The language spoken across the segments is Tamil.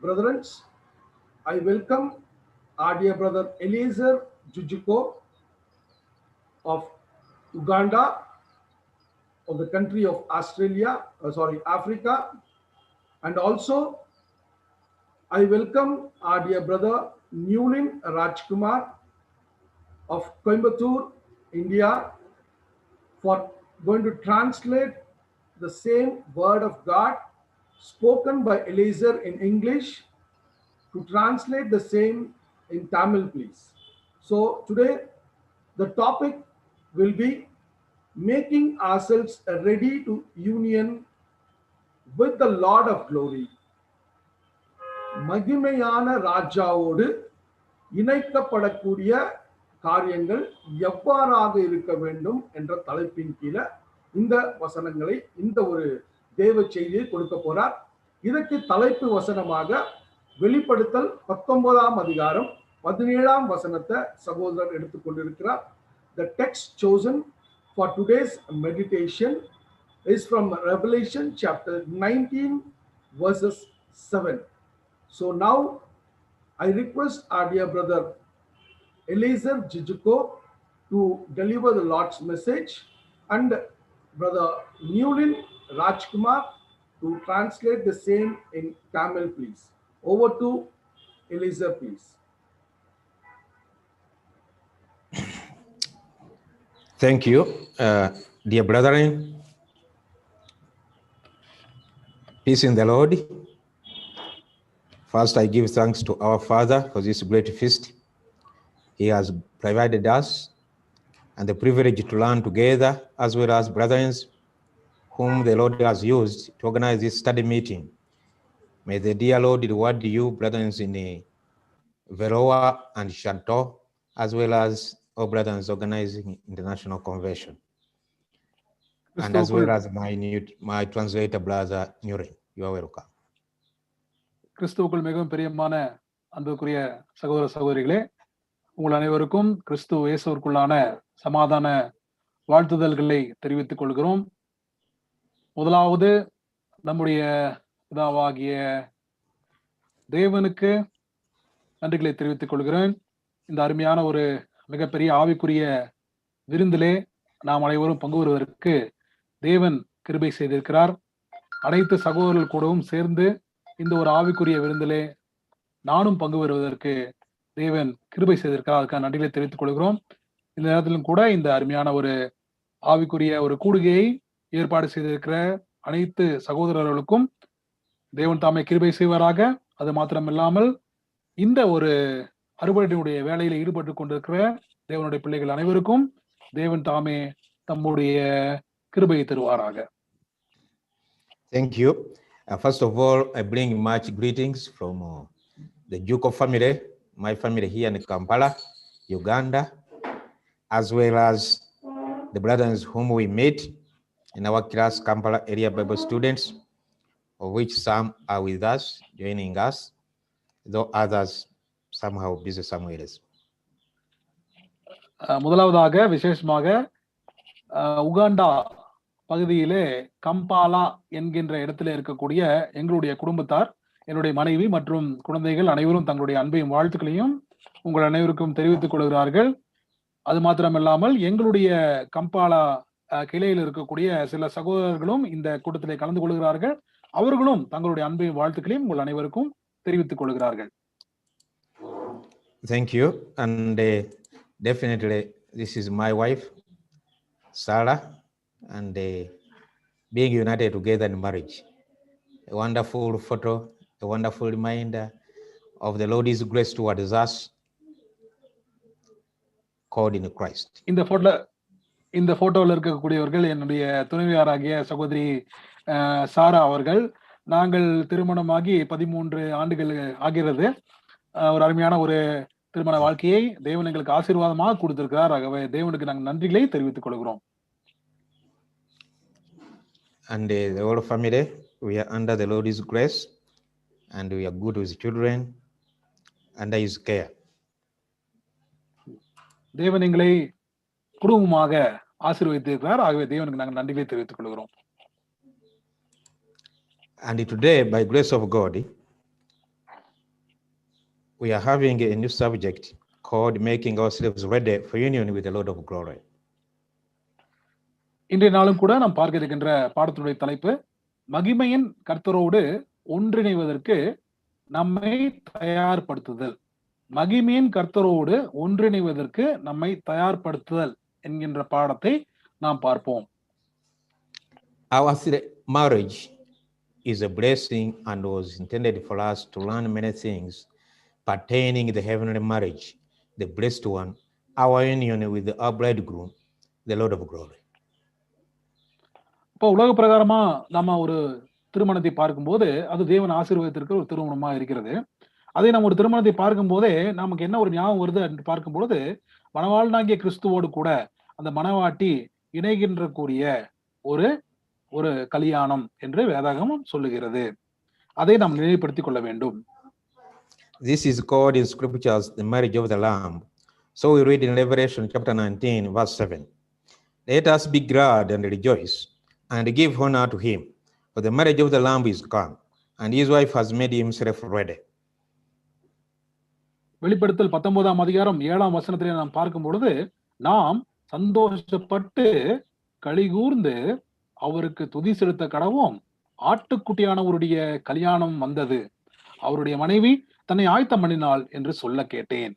Brethren, I welcome our dear brother Eliezer Jujuko of Uganda, of the country of Africa, and also I welcome our dear brother Newlin Rajkumar of Coimbatore, India, for going to translate the same word of God spoken by Eliezer in English to translate the same in Tamil, please. So today the topic will be making ourselves ready to union with the Lord of glory. மகிமையான ராஜாவோடு இணைக்கப்படக்கூடிய காரியங்கள் எவ்வாறாக இருக்க வேண்டும் என்ற தலைப்பின் கீழே இந்த வசனங்களை இந்த ஒரு தேவ செய்தியை கொடுக்க போறார். இதற்கு தலைப்பு வசனமாக வெளிப்படுத்தல் 19ஆம் அதிகாரம் 17ஆம் வசனத்தை சகோதரர் எடுத்துக்கொண்டிருக்கிறார். The text chosen for today's meditation is from Revelation chapter 19 verses 7. So now I request our dear brother Eliezer Jujuko to deliver the Lord's message and brother Newlin Rajkumar to translate the same in Tamil, please. Over to Eliezer, please. Thank you, dear brethren. Peace in the Lord. First, I give thanks to our Father for this great feast He has provided us and the privilege to learn together, as well as brethren whom the Lord has used to organize this study meeting. May the dear Lord reward you, brethren in Veroa and Shanto, as well as all brethren organizing International Convention, and as well as my translator, brother Nure. You are welcome. கிறிஸ்துவுக்குள் மிகவும் பிரியமான அன்புக்குரிய சகோதர சகோதரிகளே, உங்கள் அனைவருக்கும் கிறிஸ்து இயேசுவுக்குள்ளான சமாதான வாழ்த்துதல்களை தெரிவித்துக் கொள்கிறோம். முதலாவது நம்முடைய பிதாவாகிய தேவனுக்கு நன்றிகளை தெரிவித்துக் கொள்கிறேன். இந்த அருமையான ஒரு மிகப்பெரிய ஆவிக்குரிய விருந்திலே நாம் அனைவரும் பங்கு வருவதற்கு தேவன் கிருபை செய்திருக்கிறார். அனைத்து சகோதரர்கள் கூடவும் சேர்ந்து இந்த ஒரு ஆவிக்குரிய விருந்திலே நானும் பங்கு வருவதற்கு தேவன் கிருபை செய்திருக்கிறார். அதுக்கான நன்றிகளை தெரிவித்துக் கொள்கிறோம். இந்த நேரத்திலும் கூட இந்த அருமையான ஒரு ஆவிக்குரிய ஒரு கூடுகையை ஏற்பாடு செய்திருக்கிற அனைத்து சகோதரர்களுக்கும் தேவன் தாமே கிருபை செய்வாராக. அது மாத்திரமில்லாமல் இந்த ஒரு அறுவடையுடைய வேலையில ஈடுபட்டு கொண்டிருக்கிற தேவனுடைய பிள்ளைகள் அனைவருக்கும் தேவன் தாமே தம்முடைய கிருபையை தருவாராக. Thank you. First of all, I bring much greetings from the Juko family, my family here in Kampala, Uganda, as well as the brothers whom we met in our class, Kampala area Bible students, of which some are with us, joining us, though others somehow busy somewhere else. முதலாவதாக விசேஷமாக உகாண்டா பகுதியிலே கம்பாலா என்கின்ற இடத்துல இருக்கக்கூடிய எங்களுடைய குடும்பத்தார், என்னுடைய மனைவி மற்றும் குழந்தைகள் அனைவரும் தங்களுடைய அன்பையும் வாழ்த்துக்களையும் உங்கள் அனைவருக்கும் தெரிவித்துக் கொள்கிறார்கள். அது மாத்திரமில்லாமல் எங்களுடைய கம்பாலா கிளையில் இருக்கக்கூடிய சில சகோதரர்களும் இந்த கூட்டத்திலே கலந்து கொள்கிறார்கள். அவர்களும் தங்களுடைய அன்பையும் வாழ்த்துக்களையும் உங்கள் அனைவருக்கும் தெரிவித்துக் கொள்கிறார்கள். Thank you. And definitely this is my wife, Sarah, and being united together in marriage. A wonderful photo, a wonderful reminder of the Lord's grace towards us, called in Christ. இந்த போட்டோவில் இருக்கக்கூடியவர்கள் என்னுடைய துணைவியாராகிய சகோதரி சாரா அவர்கள். நாங்கள் திருமணமாகி 13 ஆண்டுகள் ஆகிறது. ஒரு அருமையான ஒரு திருமண வாழ்க்கையை தேவன் எங்களுக்கு ஆசீர்வாதமாக கொடுத்திருக்கிறார். ஆகவே தேவனுக்கு நாங்கள் நன்றிகளை தெரிவித்துக் கொள்கிறோம். And the whole family, we are under the Lord's grace, and we are good with children, under His care. தேவன் எங்களை குடும்பமாக ஆசீர்வதித்திருக்கிறார். ஆகவே தேவனுக்கு நாங்கள் நன்றிகளை தெரிவித்துக் கொள்கிறோம். And today, by grace of God, we are having a new subject called making ourselves ready for union with the Lord of glory. இன்றைய நாளும் கூட நாம் பார்க்க இருக்கின்ற பாடத்தினுடைய தலைப்பு மகிமையின் கர்த்தரோடு ஒன்றிணைவதற்கு நம்மை தயார்படுத்துதல். மகிமையின் கர்த்தரோடு ஒன்றிணைவதற்கு நம்மை தயார்படுத்துதல் என்கின்ற பாடத்தை நாம் பார்ப்போம். Our marriage is a blessing and was intended for us to learn many things pertaining to the heavenly marriage, the blessed one, our union with our bridegroom, the Lord of glory. இப்போ உலக பிரகாரமா நம்ம ஒரு திருமணத்தை பார்க்கும்போது அது தேவன் ஆசீர்வாதத்திற்கு ஒரு திருமணமா இருக்கிறது. அதே நம்ம ஒரு திருமணத்தை பார்க்கும் போதே நமக்கு என்ன ஒரு ஞாபகம் வருது என்று பார்க்கும் பொழுது மணவாளனாகிய கிறிஸ்துவோடு கூட அந்த மணவாட்டி இணைகின்ற கூடிய ஒரு ஒரு கல்யாணம் என்று வேதாகமம் சொல்லுகிறது. அதை நாம் நினைவுபடுத்திக் கொள்ள வேண்டும். This is called in scriptures the marriage of the Lamb. So we read in Revelation chapter 19 verse 7. Let us be glad and rejoice and give honor to him, for the marriage of the Lamb is come, and his wife has made himself ready. வெளிப்படுத்தல் 19ஆம் அதிகாரம் 7ஆம் வசனத்திலே நாம் பார்க்கும் பொழுது நாம் சந்தோஷப்பட்டு களிகூர்ந்து அவருக்கு துதி செலுத்த கடவோம். ஆட்டுக்குட்டியானவருடைய கல்யாணம் வந்தது, அவருடைய மனைவி தன்னை ஆயத்தம் பண்ணினாள் என்று சொல்ல கேட்டேன்.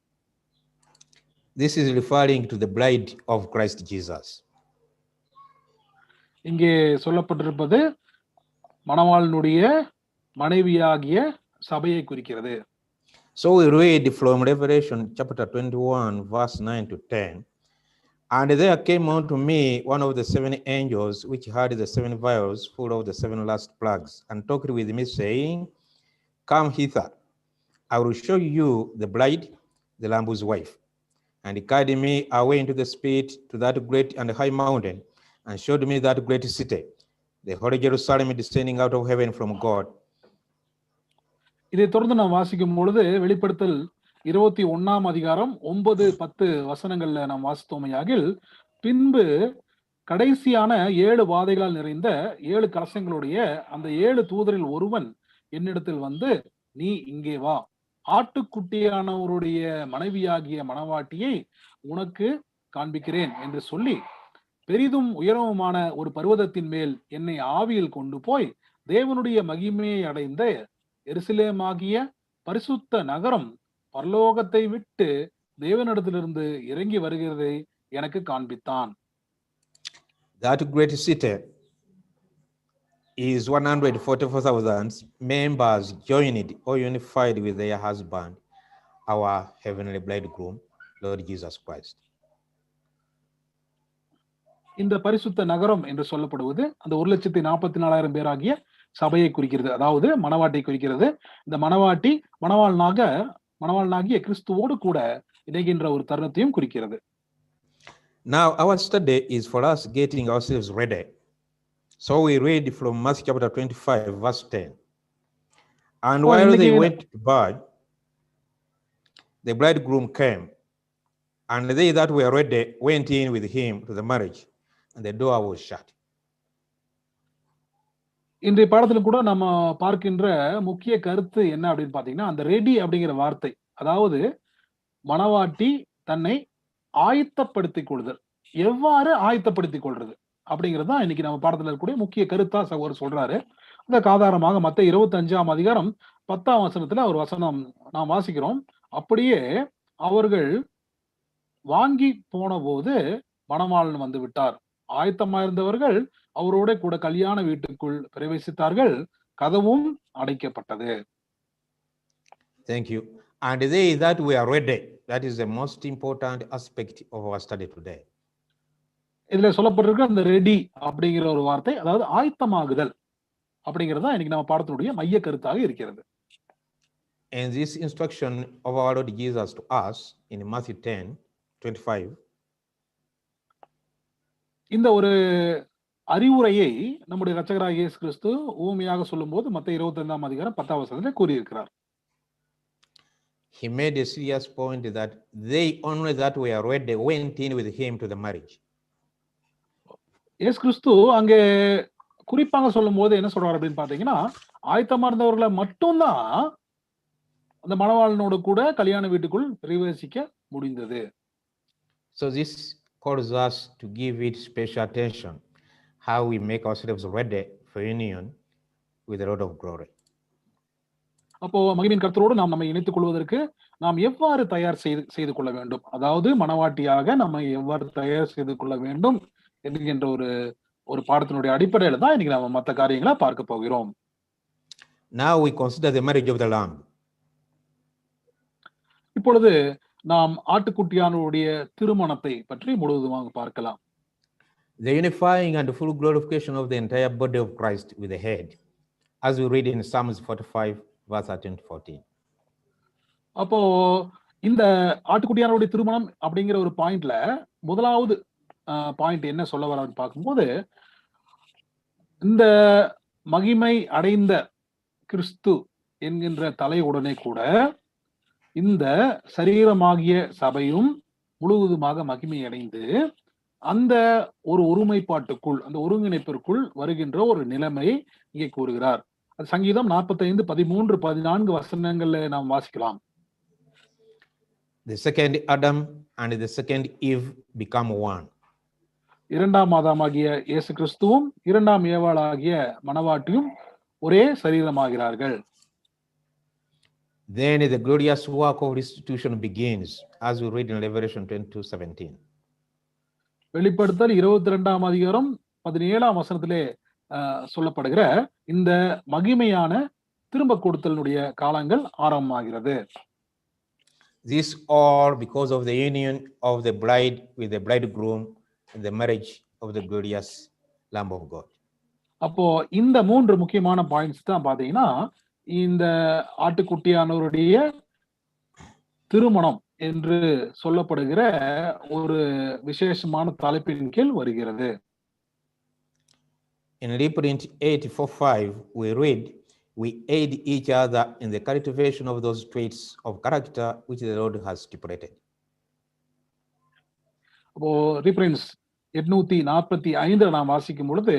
This is referring to the bride of Christ Jesus. இங்கே சொல்லப்பட்டிருப்பது மணவாளனுடைய மனைவியாகிய சபையை குறிக்கிறது. So we read from Revelation chapter 21 verse 9 to 10. And there came unto me one of the 7 angels which had the 7 vials full of the 7 last plagues, and talked with me, saying, Come hither, I will show you the bride, the Lamb's wife. And he carried me away into the spirit to that great and high mountain, and showed me that great city, the holy Jerusalem, descending out of heaven from God. இதை தொடர்ந்து நாம் வாசிக்கும் பொழுது வெளிப்படுத்தல் 21ஆம் அதிகாரம் 9-10 வசனங்கள்ல நாம் வாசித்தோமையாகில், பின்பு கடைசியான 7 வாதைகளால் நிறைந்த 7 கலசங்களுடைய அந்த 7 தூதரில் ஒருவன் என்னிடத்தில் வந்து, நீ இங்கே வா, ஆட்டுக்குட்டியானவருடைய மனைவியாகிய மணவாட்டியை உனக்கு காண்பிக்கிறேன் என்று சொல்லி பெரிதும் உயரமுமான ஒரு பர்வதத்தின் மேல் என்னை ஆவியில் கொண்டு போய் தேவனுடைய மகிமையை அடைந்த எருசலேமாகிய பரிசுத்த நகரம் பரலோகத்தை விட்டு தேவனிடத்திலிருந்து இறங்கி வருகிறதை எனக்கு காண்பித்தான். That great city is 144,000 members joined or unified with their husband, our heavenly bridegroom, Lord Jesus Christ. இந்த பரிசுத்த நகரம் என்று சொல்லப்படுவது அந்த 1,44,000 பேராகிய சபையை குறிக்கிறது, அதாவது மணவாட்டை குறிக்கிறது. இந்த மணவாட்டி மணவாளனாகிய கிறிஸ்துவோடு கூட இணைகின்ற ஒரு தருணத்தையும் குறிக்கிறது. Now our study is for us getting ourselves ready. So we read from Matthew chapter 25 verse 10. And while they went to bed, the bridegroom came, and they that were ready went in with him to the marriage, and the door was shut. இன்றைய பாடத்துல கூட நம்ம பார்க்கின்ற முக்கிய கருத்து என்ன அப்படின்னு பாத்தீங்கன்னா, அந்த ரெடி அப்படிங்கிற வார்த்தை, அதாவது மணவாட்டி தன்னை ஆயத்தப்படுத்திக் கொள்ளுதல். எவ்வாறு ஆயத்தப்படுத்திக் கொள்றது அப்படிங்கிறது தான் இன்னைக்கு நம்ம பாடத்துல இருக்கக்கூடிய முக்கிய கருத்தா சகோதரர் சொல்றாரு. அதற்கு ஆதாரமாக மத்தேயு 25ஆம் அதிகாரம் 10ஆம் வசனத்துல ஒரு வசனம் நாம் வாசிக்கிறோம். அப்படியே அவர்கள் வாங்கி போன போது மணவாளன் வந்து விட்டார், ஆயத்தமாயிருந்தவர்கள் அவரோட கூட கல்யாண வீட்டுக்குள் பிரவேசித்தார்கள், கதவும் அடைக்கப்பட்டது. Thank you. And they that were ready, that is the most important aspect of our study today. இதுல சொல்லப்பட்டிருக்க அந்த ரெடி அப்படிங்கிற ஒரு வார்த்தை, அதாவது ஆயத்தமாகுதல் அப்படிங்கிறது தான் இன்னைக்கு நம்ம பாடத்தினுடைய மைய கருத்தாக இருக்கிறது. And this instruction of our Lord Jesus to us in Matthew 10:25. இந்த ஒரு அறிவுரையை நம்முடைய இரட்சகராகிய இயேசு கிறிஸ்து ஊமையாக சொல்லும்போது மத்தேயு 25ஆம் அதிகாரம் 10ஆம் வசனத்திலே கூறியிருக்கிறார். He made a serious point that they only that were ready went in with him to the marriage. இயேசு கிறிஸ்து அங்கே குறிப்பாக சொல்லும் போது என்ன சொல்றாரு அப்படின்னு பாத்தீங்கன்னா, ஆயத்தமா இருந்தவர்களை மட்டும்தான் அந்த மணவாளனோடு கூட கல்யாண வீட்டுக்குள் பிரவேசிக்க முடிந்தது. So this calls us to give it special attention, how we make ourselves ready for union with the Lord of glory. அப்போ மகிமையின் கர்த்தரோடு நாம் நம்மை இணைத்துக் கொள்வதற்கு நாம் எவ்வாறு தயார் செய்து கொள்ள வேண்டும், அதாவது மணவாட்டியாக நம்மை எவ்வாறு தயார் செய்து கொள்ள வேண்டும் என்கின்ற ஒரு பாடத்தினுடைய அடிப்படையில தான் இன்னைக்கு நம்ம மற்ற காரியங்களை பார்க்க போகிறோம். Now we consider the marriage of the Lamb. இப்பொழுது நாம் ஆட்டுக்குட்டியானுடைய திருமணத்தை பற்றி முழுவதுமாக பார்க்கலாம். The unifying and full glorification of the entire body of Christ with the head, as we read in Psalms 45 verse 13 to 14. அப்போ இந்த ஆட்டுக்குட்டியானுடைய திருமணம் அப்படிங்கிற ஒரு பாயிண்ட்ல முதலாவது பாயிண்ட் என்ன சொல்ல வரான்னு பார்க்கும்போது, இந்த மகிமை அடைந்த கிறிஸ்து என்கின்ற தலையுடனே கூட இந்த சரீரமாகிய சபையும் முழுவதுமாக மகிமை அடைந்து அந்த ஒரு ஒருமைப்பாட்டுக்குள், அந்த ஒருங்கிணைப்பிற்குள் வருகின்ற ஒரு நிலைமை இங்கே கூறுகிறார். அது சங்கீதம் 45, 13, 14 வசனங்கள்ல நாம் வாசிக்கலாம். The second Adam and the second Eve become one. இரண்டாம் ஆதாமாகிய இயேசு கிறிஸ்துவும் இரண்டாம் ஏவாளாகிய மணவாட்டியும் ஒரே சரீரமாகிறார்கள். Then the glorious work of restitution begins, as we read in Revelation 22:17. வெளிப்படுத்தல் 22ஆம் அதிகாரம் 17ஆம் வசனத்திலே சொல்லப்படுகிற இந்த மகிமையான திரும்ப கொடுத்தலினுடைய காலங்கள் ஆரம்பமாகிறது. This all because of the union of the bride with the bridegroom and the marriage of the glorious Lamb of God. அப்போ இந்த மூன்று முக்கியமான பாயிண்ட்ஸ் தான் பாத்தீங்கன்னா இந்த ஆட்டுக்குட்டியானவருடைய திருமணம் என்று சொல்லப்படுகிற ஒரு விசேஷமான தலைப்பின் கீழ் வருகிறது. In reprint 8:4-5, we read, we aid each other in the cultivation of those traits of character which the Lord has stipulated. அப்போ ரீப்ரின்ஸ் 845 நாம் வாசிக்கும் பொழுது,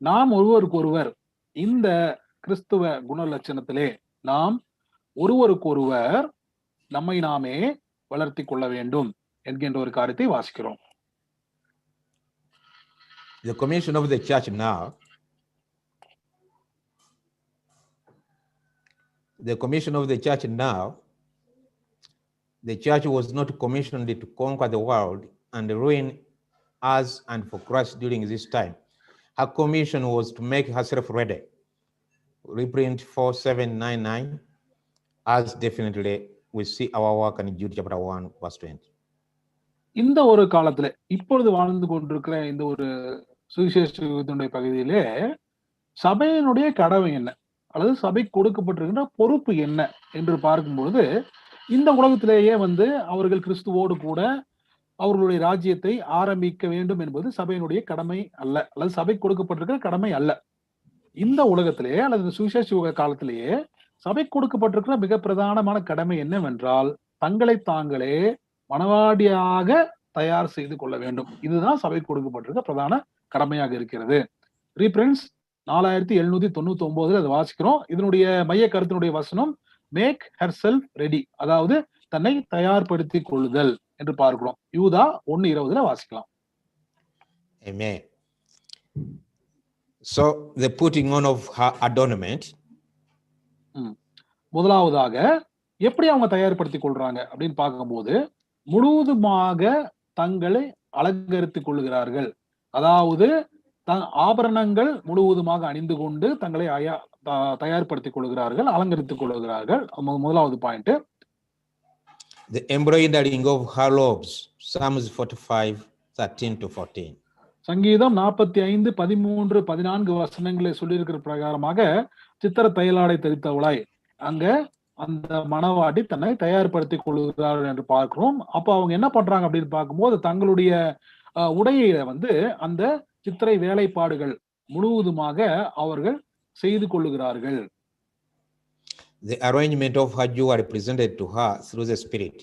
நாம் ஒருவருக்கொருவர் இந்த கிறிஸ்துவ குண லட்சணத்திலே நாம் ஒருவருக்கொருவர் நம்மை நாமே வளர்த்தி கொள்ள வேண்டும் என்கின்ற ஒரு காரியத்தை வாசிக்கிறோம். The commission of the church now, the church was not commissioned to conquer the world and ruin us and for Christ during this time. Her commission was to make herself ready. Reprint 4799, as definitely we see our work in Jude chapter 1 verse 20. இந்த ஒரு காலத்துல இப்பொழுது வாழ்ந்து கொண்டிருக்கிற இந்த ஒரு சுவிசேஷத்தினுடைய பகுதியிலே சபையினுடைய கடமை என்ன அல்லது சபை கொடுக்கப்பட்டிருக்கின்ற பொறுப்பு என்ன என்று பார்க்கும்பொழுது, இந்த உலகத்திலேயே அவர்கள் கிறிஸ்துவோடு கூட அவர்களுடைய ராஜ்யத்தை ஆரம்பிக்க வேண்டும் என்பது சபையினுடைய கடமை அல்ல, அல்லது சபை கொடுக்கப்பட்டிருக்கிற கடமை அல்ல. இந்த உலகத்திலேயே அல்லது சுவிசேஷ யுக காலத்திலேயே சபை கொடுக்கப்பட்டிருக்கிற மிக பிரதானமான கடமை என்னவென்றால், தங்களை தாங்களே மணவாடியாக தயார் செய்து கொள்ள வேண்டும். இதுதான் சபை கொடுக்கப்பட்டிருக்க பிரதான கடமையாக இருக்கிறது. ரீப்ரின்ஸ் 4799 அதை வாசிக்கிறோம். இதனுடைய மைய கருத்தினுடைய வசனம் மேக் ஹர் செல்ஃப் ரெடி, அதாவது தன்னை தயார்படுத்திக் கொள்ளுதல் என்று பார்க்கிறோம். யூதா 1:20 வாசிக்கலாம். Amen. So the putting on of her adornment. முதலாவதாக எப்படி அவங்க தயார்படுத்திக் கொள்றாங்க அப்படின்னு பார்க்கும்போது, முழுவதுமாக தங்களை அலங்கரித்துக் கொள்ளுகிறார்கள். அதாவது ஆபரணங்கள் முழுவதுமாக அணிந்து கொண்டு தங்களை தயார்படுத்திக் கொள்கிறார்கள், அலங்கரித்துக் கொள்கிறார்கள். முதலாவது point. The embroidering of her robes, Psalms 45:13-14. சங்கீதம் 45, 13, 14 வசனங்களை சொல்லியிருக்கிற பிரகாரமாக சித்திர தையலாடை தரித்தவளாய் அங்க அந்த மணவாட்டி தன்னை தயார்படுத்திக் கொள்கிறார்கள் என்று பார்க்கிறோம். அப்ப அவங்க என்ன பண்றாங்க அப்படின்னு பார்க்கும்போது, தங்களுடைய உடையில அந்த சித்திரை வேலைப்பாடுகள் முழுவதுமாக அவர்கள் செய்து கொள்ளுகிறார்கள். The arrangement of her jewelry presented to her through the Spirit,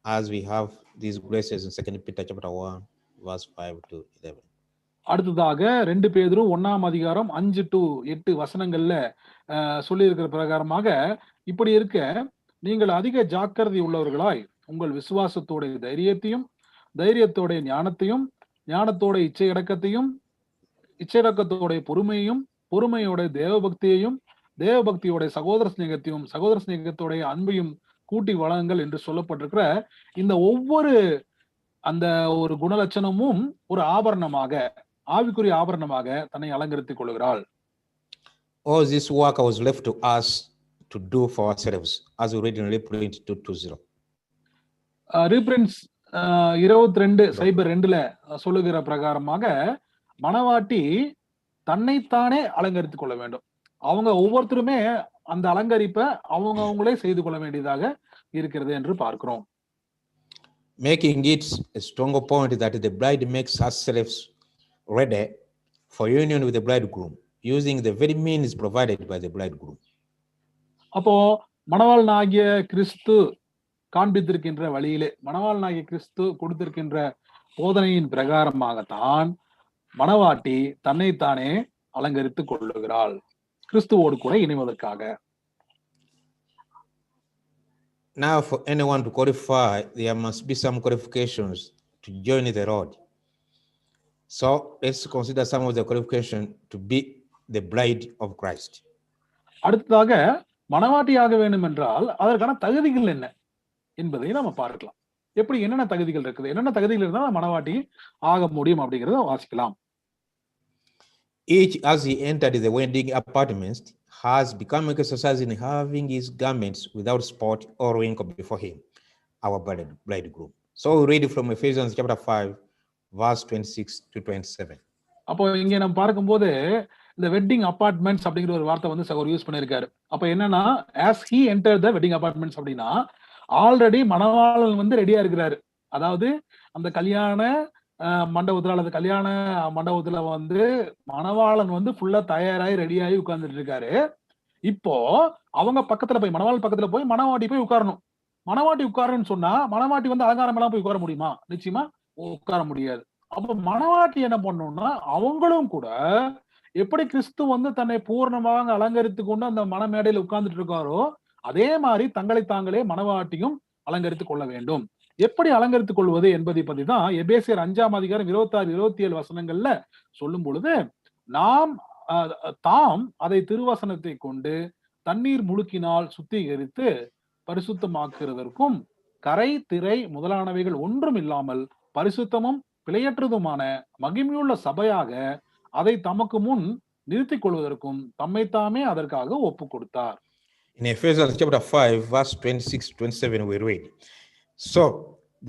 as we have these graces in 2 Peter chapter 1 verse 5-11. அடுத்ததாக 2 பேதுரு 1ஆம் அதிகாரம் 5-8 வசனங்கள்ல சொல்லி இருக்கிற பிரகாரமாக இப்படி இருக்க நீங்கள் அதிக ஜாக்கிரதை உள்ளவர்களாய் உங்கள் விசுவாசத்தோட தைரியத்தையும், தைரியத்தோட ஞானத்தையும், ஞானத்தோட இச்சையடக்கத்தையும், இச்சையடக்கத்தோட பொறுமையையும், பொறுமையோட தேவபக்தியையும், தேவபக்தியோட சகோதர சிநேகத்தையும், சகோதர சிநேகத்தோட அன்பையும் கூட்டி வழங்குங்கள் என்று சொல்லப்பட்டிருக்கிற இந்த ஒவ்வொரு அந்த ஒரு குணலட்சணமும் ஒரு ஆபரணமாக, ஆவிக்குரிய ஆபரணமாக தன்னை அலங்கரித்துக் கொள்கிறாள். All this work was left to us to do for ourselves, as we read in Reprint 2:20. ரீப்ரின்ஸ் 22:02 சொல்லுகிற பிரகாரமாக மணவாட்டி தன்னைத்தானே அலங்கரித்துக் கொள்ள வேண்டும். அவங்க ஒவ்வொருத்தருமே அந்த அலங்கரிப்பை அவங்களே செய்து கொள்ள வேண்டியதாக இருக்கிறது என்று பார்க்கிறோம். Making it a stronger point that the bride makes herself ready for union with the bridegroom, using the very means provided by the bridegroom. அப்போ மணவாளனாகிய கிறிஸ்து காண்பித்திருக்கின்ற வழியிலே, மணவாளனாகிய கிறிஸ்து கொடுத்திருக்கின்ற போதனையின் பிரகாரமாகத்தான் மணவாட்டி தன்னைத்தானே அலங்கரித்துக் கொள்ளுகிறாள், கிறிஸ்துவோடு கூட இணைவதற்காக. Now, for anyone to qualify, there must be some qualifications to join the Lord. So let's consider some of the qualifications to be the bride of Christ. அடுத்ததாக மணவாட்டியாக வேண்டும் என்றால் அதற்கான தகுதிகள் என்ன என்பதை நம்ம பார்க்கலாம். எப்படி என்னென்ன தகுதிகள் இருக்குது, என்னென்ன தகுதிகள் இருந்தால் மணவாட்டி ஆக முடியும் அப்படிங்கிறத வாசிக்கலாம். Each, as he entered the wedding apartments, has become exercised in having his garments without spot or wrinkle before him, our bridegroom. So we read from Ephesians chapter 5, verse 26 to 27. அப்போ இங்க நம்ம பார்க்கும்போது இந்த வெட்டிங் அபார்ட்மெண்ட்ஸ் அப்படிங்கிற ஒரு வார்த்தை வந்து சகோதரர் யூஸ் பண்ணியிருக்காரு. அப்ப என்னன்னா, as he entered the wedding apartments அப்படின்னா ஆல்ரெடி மணவாளன் வந்து ரெடியா இருக்கிறாரு. அதாவது அந்த கல்யாண மண்டபத்துல அல்லது கல்யாண மண்டபத்துல வந்து மணவாளன் வந்து ஃபுல்லா தயாராகி ரெடியாகி உட்கார்ந்துட்டு இருக்காரு. இப்போ அவங்க பக்கத்துல போய், மணவாளன் பக்கத்துல போய் மணவாட்டி போய் உட்காரணும். மணவாட்டி உட்காரன்னு சொன்னா மணவாட்டி வந்து அலங்காரம் எல்லாம் போய் உட்கார முடியுமா? நிச்சயமா உட்கார முடியாது. அப்ப மணவாட்டி என்ன பண்ணணும்னா அவங்களும் கூட எப்படி கிறிஸ்து வந்து தன்னை பூர்ணமாக அலங்கரித்து கொண்டு அந்த மணமேடையில உட்கார்ந்துட்டு இருக்காரோ அதே மாதிரி தங்களை தாங்களே மணவாட்டியும் அலங்கரித்துக் கொள்ள வேண்டும். எப்படி அலங்கரித்துக் கொள்வது என்பதை பத்தி தான் எபேசியர் 5:26, 26, 27 வசனங்கள்ல சொல்லும் பொழுது, நாம் தாம் அதை திருவசனத்தை கொண்டு தண்ணீர் முழுக்கினால் சுத்திகரித்து பரிசுத்தமாக்குறதற்கும் கரை திரை முதலானவைகள் ஒன்றும் இல்லாமல் பரிசுத்தமும் பிழையற்றதுமான மகிமையுள்ள சபையாக அதை தமக்கு முன் நிறுத்திக் கொள்வதற்கும் தம்மைத்தாமே அதற்காக ஒப்பு கொடுத்தார். In Ephesians chapter 5, verse 26-27, we read, so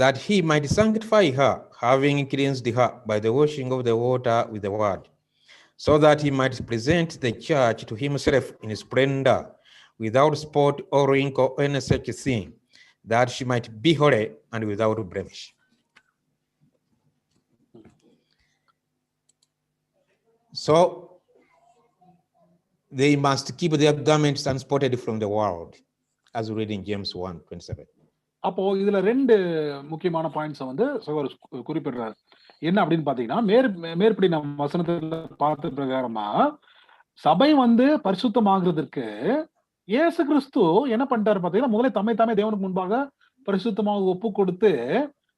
that he might sanctify her, having cleansed her by the washing of the water with the word, so that he might present the church to himself in splendor, without spot or wrinkle or any such thing, that she might be holy and without blemish. So they must keep their garments unspotted from the world, as we read in James 1:27. அப்போ இதுல ரெண்டு முக்கியமான பாயிண்ட்ஸ் வந்து சகோதரர் குறிப்பிடுறாரு. என்ன அப்படின்னு பாத்தீங்கன்னா, மேற்படி நம்ம வசனத்துல பார்த்த பிரகாரமா சபை வந்து பரிசுத்தமாகிறதுக்கு இயேசு கிறிஸ்து என்ன பண்ணிட்டாரு பாத்தீங்கன்னா, முதல்ல தம்மைத்தாமே தேவனுக்கு முன்பாக பரிசுத்தமாக ஒப்பு கொடுத்து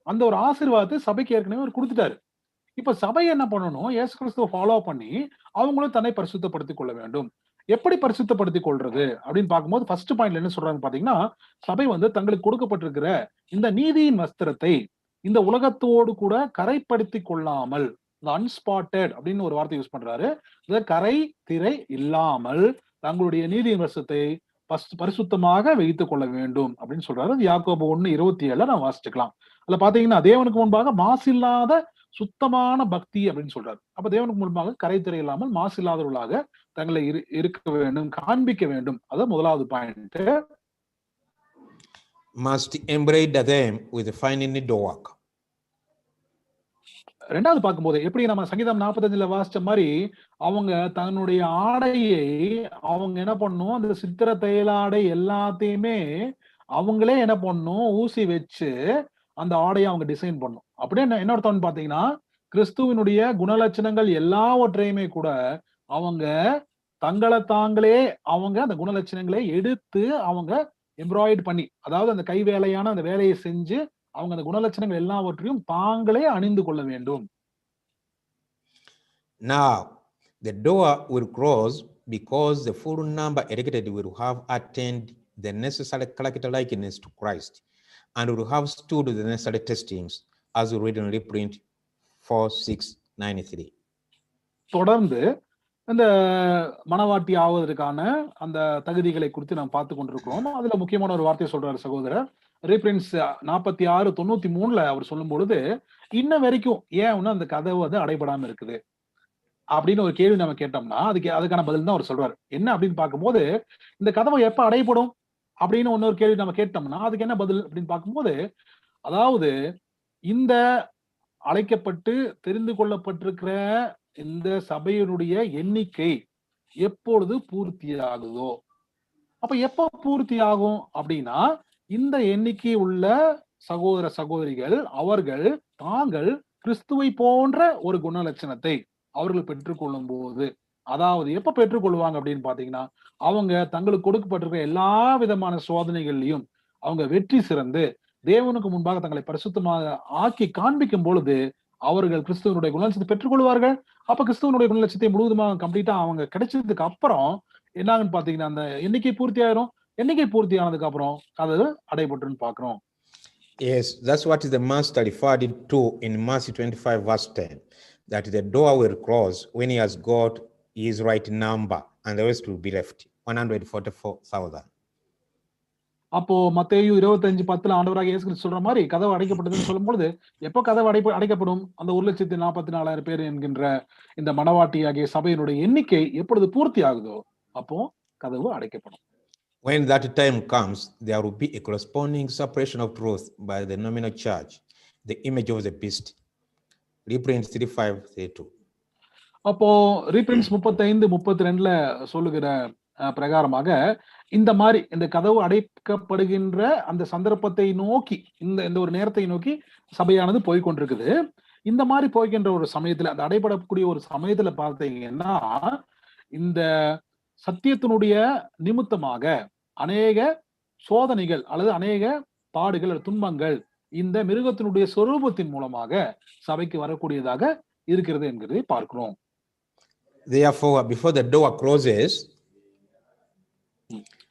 அந்த ஒரு ஆசீர்வாதத்தை சபைக்கு ஏற்கனவே அவர் கொடுத்துட்டாரு. இப்ப சபை என்ன பண்ணணும், இயேசு கிறிஸ்துவை ஃபாலோ பண்ணி அவங்களும் தன்னை பரிசுத்தப்படுத்திக் கொள்ள வேண்டும். எப்படி பரிசுத்தப்படுத்திக் கொள்றது அப்படின்னு பார்க்கும்போது ஃபர்ஸ்ட் பாயிண்ட்ல என்ன சொல்றாங்க பாத்தீங்கன்னா, சபை வந்து தங்களுக்கு கொடுக்கப்பட்டிருக்கிற இந்த நீதியின் வஸ்திரத்தை இந்த உலகத்தோடு கூட கரைப்படுத்தி கொள்ளாமல், இந்த அன்ஸ்பாட்டட் அப்படின்னு ஒரு வார்த்தை யூஸ் பண்றாரு, கரை திரை இல்லாமல் தங்களுடைய நீதியின் வஸ்திரத்தை பரிசுத்தமாக வைத்துக் கொள்ள வேண்டும் அப்படின்னு சொல்றாரு. யாக்கோபு 1:27 நான் வாசிச்சுக்கலாம். அதுல பாத்தீங்கன்னா, தேவனுக்கு முன்பாக மாசில்லாத சுத்தமான பக்தி அப்படின்னு சொல்றாரு. அப்ப தேவனுக்கு முன்பாக கரை திரை இல்லாமல் மாசு இல்லாதவர்களாக தங்களை இருக்க வேண்டும், காண்பிக்க வேண்டும். அது முதலாவது point. Must embroider them with fine needlework. ரெண்டாவது பார்க்கும்போது எப்படி நம்ம சங்கீதம் 45 வாசிச்ச மாதிரி அவங்க தன்னுடைய ஆடையை அவங்க என்ன பண்ணணும், அந்த சித்திர தையலாடை எல்லாத்தையுமே அவங்களே என்ன பண்ணணும், ஊசி வச்சு அந்த ஆடையை அவங்க டிசைன் பண்ணும். அப்படியே என்ன அர்த்தம்னு பாத்தீங்கன்னா, கிறிஸ்துவனுடைய குணலட்சணங்கள் எல்லாவற்றையுமே கூட அவங்க தங்களை தாங்களே அவங்க அந்த குணலட்சணங்களை எடுத்து அவங்க எம்ப்ராய்டு பண்ணி, அதாவது அந்த கை வேலையான அந்த வேலையை செஞ்சு அவங்க அந்த குணலட்சணங்கள் எல்லாவற்றையும் தாங்களே அணிந்து கொள்ள வேண்டும். Now, the door will close because the full number elected will have attained the necessary character likeness to Christ and will have stood the necessary testings, as we read in reprint 4:693. தொடர்ந்து இந்த மனவாட்டி ஆவதற்கான அந்த தகுதிகளை குறித்து நாம் பார்த்து கொண்டிருக்கிறோம். அதுல முக்கியமான ஒரு வார்த்தையை சொல்றாரு சகோதரர். ரீப்ரின்ஸ் 46:93 அவர் சொல்லும் பொழுது, இன்ன வரைக்கும் ஏன் அந்த கதவு வந்து அடைபடாம இருக்குது அப்படின்னு ஒரு கேள்வி நம்ம கேட்டோம்னா அதுக்கான பதில் தான் அவர் சொல்றாரு. என்ன அப்படின்னு பார்க்கும்போது, இந்த கதவை எப்ப அடைபடும் அப்படின்னு இன்னொரு கேள்வி நம்ம கேட்டோம்னா அதுக்கு என்ன பதில் அப்படின்னு பார்க்கும்போது, அதாவது இந்த அழைக்கப்பட்டு தெரிந்து கொள்ளப்பட்டிருக்கிற இந்த சபையினுடைய எண்ணிக்கை எப்பொழுது பூர்த்தி ஆகுதோ, அப்ப எப்ப பூர்த்தி ஆகும் அப்படின்னா, இந்த எண்ணிக்கை உள்ள சகோதர சகோதரிகள் அவர்கள் தாங்கள் கிறிஸ்துவை போன்ற ஒரு குணலட்சணத்தை அவர்கள் பெற்றுக்கொள்ளும் போது, அதாவது எப்ப பெற்றுக்கொள்வாங்க அப்படின்னு பாத்தீங்கன்னா, அவங்க தங்களுக்கு கொடுக்கப்பட்டிருக்கிற எல்லா விதமான சோதனைகள்லையும் அவங்க வெற்றி சிறந்து தேவனுக்கு முன்பாக தங்களை பரிசுத்தமாக ஆக்கி காண்பிக்கும் பொழுது அவர்கள் கிறிஸ்துவனுடைய குணலட்சத்தை பெற்றுக்கொள்வார்கள். அப்ப கிறிஸ்துவனுடைய குணலட்சத்தை முழுவதுமாக கம்ப்ளீட்டா அவங்க கிடைச்சதுக்கு அப்புறம் என்னான்னு பாத்தீங்கன்னா, அந்த எண்ணிக்கை பூர்த்தி ஆயிரும். எண்ணிக்கை பூர்த்தி ஆனதுக்கு அப்புறம் அது அடைபட்டுன்னு பாக்குறோம். Yes, that's what the master referred to in Matthew 25:10, that the door will close when he has got his right number and the rest will be left, 144,000. அப்போ மத்தேயு 25:10 ஆண்டவராக இயேசு கிறிஸ்து சொல்ற மாதிரி கதவு அடைக்கப்பட்டதுன்னு சொல்லும் பொழுது, எப்போ கதவு அடைக்கப்படும்? அந்த 1,44,000 பேர் என்கின்ற இந்த மனவாட்டியாகிய சபையினுடைய எண்ணிக்கை எப்பொழுது பூர்த்தி ஆகுதோ அப்போ கதவு அடைக்கப்படும். When that time comes, there will be a corresponding separation of truth by the nominal church, the image of the beast. Reprint 35:32. அப்போ ரீப்ரின்ஸ் 35:32 சொல்லுகிற பிரகாரமாக இந்த மாதிரி இந்த கதவு அடைக்கப்படுகின்ற அந்த சந்தர்ப்பத்தை நோக்கி இந்த ஒரு நேரத்தை நோக்கி சபையானது போய்கொண்டிருக்குது. இந்த மாதிரி போய்கின்ற ஒரு சமயத்துல, அந்த அடைபடக்கூடிய ஒரு சமயத்துல பார்த்தீங்கன்னா, இந்த சத்தியத்தினுடைய நிமித்தமாக அநேக சோதனைகள் அல்லது அநேக பாடுகள் துன்பங்கள் இந்த மிருகத்தினுடைய சொரூபத்தின் மூலமாக சபைக்கு வரக்கூடியதாக இருக்கிறது என்கிறதை பார்க்கிறோம். Therefore, before the door closes,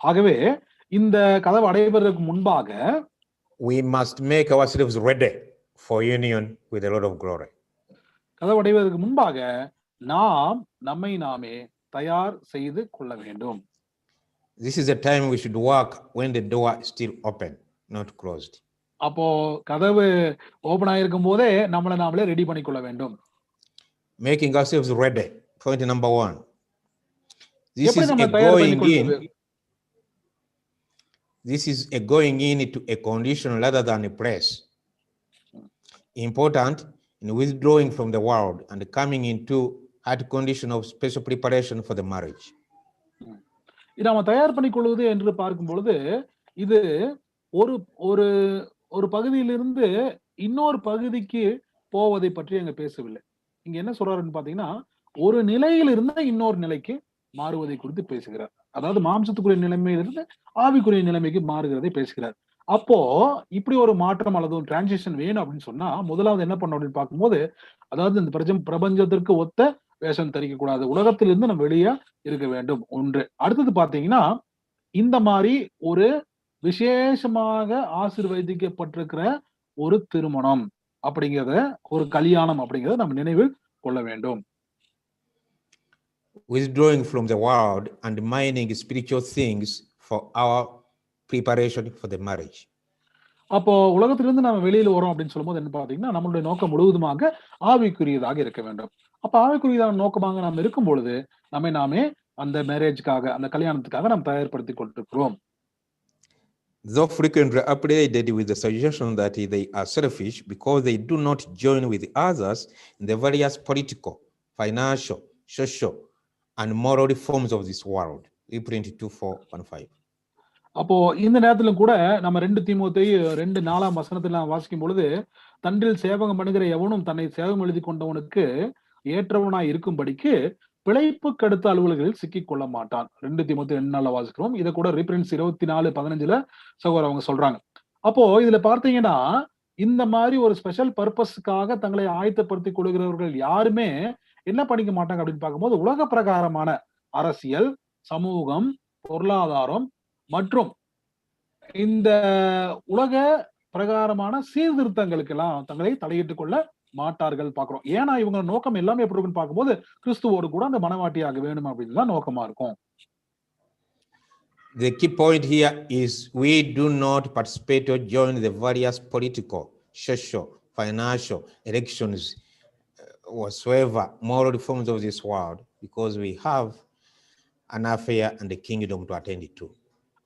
ஆகவே இந்த கதவு அடைவதற்கு முன்பாக we must make ourselves ready for union with the Lord of glory. கதவு அடைவதற்கு முன்பாக நாம் நம்மை நாமே தயார் செய்து கொள்ள வேண்டும். This is the time we should work when the door is still open, not closed. அப்போ கதவு ஓபன் ஆயிருக்கும் போதே நம்மளை நாமளே ரெடி பண்ணிக்கொள்ள வேண்டும். Making ourselves ready. Point number 1. This is a going in. This is a going in to a condition rather than a place. Important in withdrawing from the world and coming into at condition of special preparation for the marriage. இதை நம்ம தயார் பண்ணிக்கொள்வது என்று பார்க்கும் பொழுது, இது ஒரு ஒரு ஒரு பகுதியிலிருந்து இன்னொரு பகுதிக்கு போவதை பற்றி அங்க பேசவில்லை. இங்க என்ன சொல்றாருன்னு பாத்தீங்கன்னா, ஒரு நிலையிலிருந்து இன்னொரு நிலைக்கு மாறுவதை குறித்து பேசுகிறார். அதாவது மாம்சத்துக்குரிய நிலைமையிலிருந்து ஆவிக்குரிய நிலைமைக்கு மாறுகிறதை பேசுகிறார். அப்போ இப்படி ஒரு மாற்றம் அல்லது ஒரு டிரான்சிஷன் வேணும் அப்படின்னு சொன்னா, முதலாவது என்ன பண்ணணும் அப்படின்னு பார்க்கும்போது, அதாவது இந்த பிரபஞ்சத்திற்கு ஒத்த வேஷம் தரிக்க கூடாது, உலகத்திலிருந்து நம்ம வெளியே இருக்க வேண்டும் ஒன்று. அடுத்தது பாத்தீங்கன்னா, இந்த மாதிரி ஒரு விசேஷமாக ஆசீர்வதிக்கப்பட்டிருக்கிற ஒரு திருமணம் அப்படிங்கிறத, ஒரு கல்யாணம் அப்படிங்கிறத நம்ம நினைவில் கொள்ள வேண்டும். Withdrawing from the world and mining spiritual things for our preparation for the marriage. அப்போ உலகத்திலிருந்து நம்ம வெளியில வரோம் அப்படின்னு சொல்லும்போது என்ன பாத்தீங்கன்னா, நம்மளுடைய நோக்கம் முழுவதுமாக ஆவிக்குரியதாக இருக்க வேண்டும். அப்ப ஆவிக்குரியதான நோக்கமாக நாம் இருக்கும் பொழுது நம்மை நாமே அந்த மேரேஜ்க்காக, அந்த கல்யாணத்துக்காக நாம் தயார்படுத்திக் கொண்டிருக்கிறோம். Though frequently upbraided with the suggestion that they are selfish because they do not join with others in the various political, financial, social, and moral reforms of this world. Reprint 24:15. அப்போ இந்த நேரத்திலும் கூட நம்ம 2 தீமோத்தேயு 2:4 வாசிக்கும் பொழுது, தன்னில் சேவகம் பண்ணுகிற எவனும் தன்னை சேவகம் எழுதி கொண்டவனுக்கு ஏற்றவனாய் இருக்கும்படிக்கு பிழைப்புக்கு அடுத்த அலுவல்களில் சிக்கிக் கொள்ள மாட்டான். 2 தீமோத்தேயு 2:4 வாசிக்கிறோம். இதை கூட ரீஃபரன்ஸ் 24:15 சகோதரர் அவங்க சொல்றாங்க. அப்போ இதுல பார்த்தீங்கன்னா இந்த மாதிரி ஒரு ஸ்பெஷல் பர்பஸ்க்காக தங்களை ஆயத்தப்படுத்திக் கொள்கிறவர்கள் யாருமே என்ன பண்ணிக்க மாட்டாங்க அப்படின்னு பார்க்கும்போது, உலக பிரகாரமான அரசியல், சமூகம், பொருளாதாரம் மற்றும் இந்த உலக பிரகாரமான சீர்திருத்தங்களுக்கு எல்லாம் தங்களை தலையிட்டுக் கொள்ள மாட்டார்கள் பார்க்கிறோம். ஏன்னா இவங்க நோக்கம் எல்லாமே எப்படி இருக்குன்னு பார்க்கும்போது கிறிஸ்துவோடு கூட அந்த மனவாட்டியாக வேணும் அப்படின்னு தான் நோக்கமா இருக்கும். The key point here is we do not participate or join the various political, social, financial, elections, whatsoever moral reforms of this world, because we have an affair and the kingdom to attend to.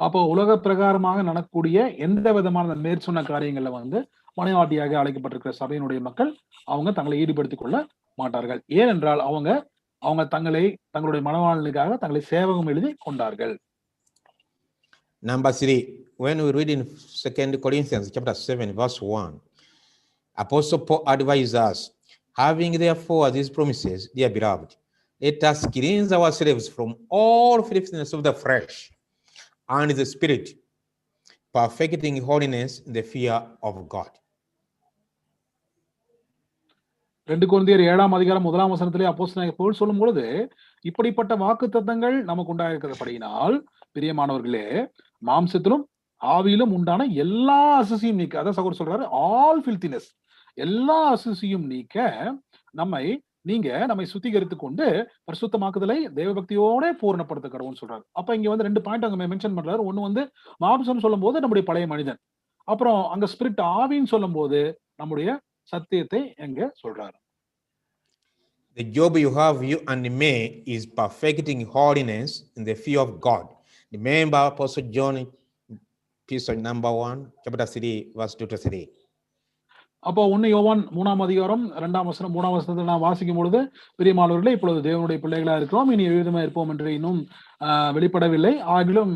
அப்போ உலக பிரகாரமாக நடக்கக்கூடிய எந்த விதமான மேற்சொன்ன காரியங்கள்ல மனைவாட்டியாக அழைக்கப்பட்டிருக்கிற சபையினுடைய மக்கள் அவங்க தங்களை ஈடுபடுத்திக் கொள்ள மாட்டார்கள். ஏனென்றால் அவங்க தங்களுடைய மனவாளனுக்காக தங்களை சேவகம் எழுதி கொண்டார்கள். Number 3, when we read in 2 Corinthians chapter 7 verse 1, Apostle Paul advises us, having therefore these promises, dear beloved, let us cleanse ourselves from all filthiness of the flesh and the spirit, perfecting holiness in the fear of God. 2 கொரிந்தியர் 7:1 அப்போஸ்தலனாகிய பவுல் சொல்லும் பொழுது, இப்படிப்பட்ட வாக்குத்தத்தங்கள் நமக்கு உண்டாயிருக்கிறபடியினால் பிரியமானவர்களே, மாம்சத்திலும் ஆவியிலும் உண்டான எல்லா அசுசியும் நீக்க, அதான் சகோதரர் சொல்றாரு, ஆல் ஃபில்தினஸ், எல்லா அசுசியும் நீக்க நம்மை சுத்திகரித்துக் கொண்டு பரிசுத்தமாக்குதலை தேவபக்தியோட பூரணப்படுத்த கடவுள்னு சொல்றாரு. அப்ப இங்க 2 பாயிண்ட் அங்க மென்ஷன் பண்றாரு. ஒண்ணு மாம்சம் சொல்லும் போது நம்முடைய பழைய மனிதன், அப்புறம் அங்க ஸ்பிரிட் ஆவின்னு சொல்லும் போது நம்முடைய சத்தியத்தை எங்க சொல்றாரு. The job you have, you and me, is perfecting holiness in the fear of God. Remember Apostle John, epistle number 1, chapter 3, verse 2 to 3. அப்போ 1 யோவான் 3:2 நான் வாசிக்கும் பொழுது, பிரியமானவர்களே, இப்பொழுது தேவனுடைய பிள்ளைகளா இருக்கிறோம், இனி எவ்விதமா இருப்போம் என்று இன்னும் வெளிப்படவில்லை. ஆகிலும்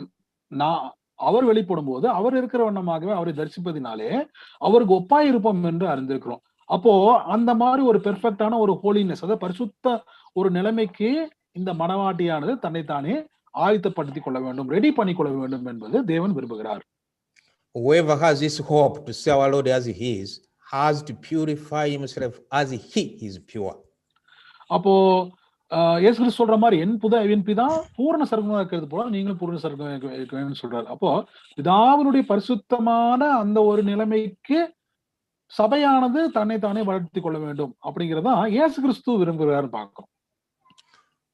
அவர் வெளிப்படும் போது அவர் இருக்கிற வண்ணமாகவே அவரை தரிசிப்பதினாலே அவருக்கு ஒப்பாய் இருப்போம் என்று அறிந்திருக்கிறோம். அப்போ அந்த மாதிரி ஒரு பெர்ஃபெக்டான ஒரு ஹோலினஸ், அதாவது பரிசுத்த ஒரு நிலைமைக்கு இந்த மனவாட்டியானது தன்னைத்தானே ஆயத்தப்படுத்திக் கொள்ள வேண்டும், ரெடி பண்ணி கொள்ள வேண்டும் என்பது தேவன் விரும்புகிறார். Whoever has this hope to see our Lord as he is has to purify himself as he is pure. அப்போ இயேசு கிறிஸ்து சொல்ற மாதிரி, என் பிதா பூரண சர்க்கமா இருக்கிறது போல நீங்களும் பூரண சர்க்கமா இருக்க வேண்டும் சொல்றாரு. அப்போ பிதாவினுடைய பரிசுத்தமான அந்த ஒரு நிலைமைக்கு சபையானது தன்னைத்தானே வளர்த்திக் கொள்ள வேண்டும் அப்படிங்கறதான் இயேசு கிறிஸ்து விரும்புகிறார் பார்க்கிறோம்.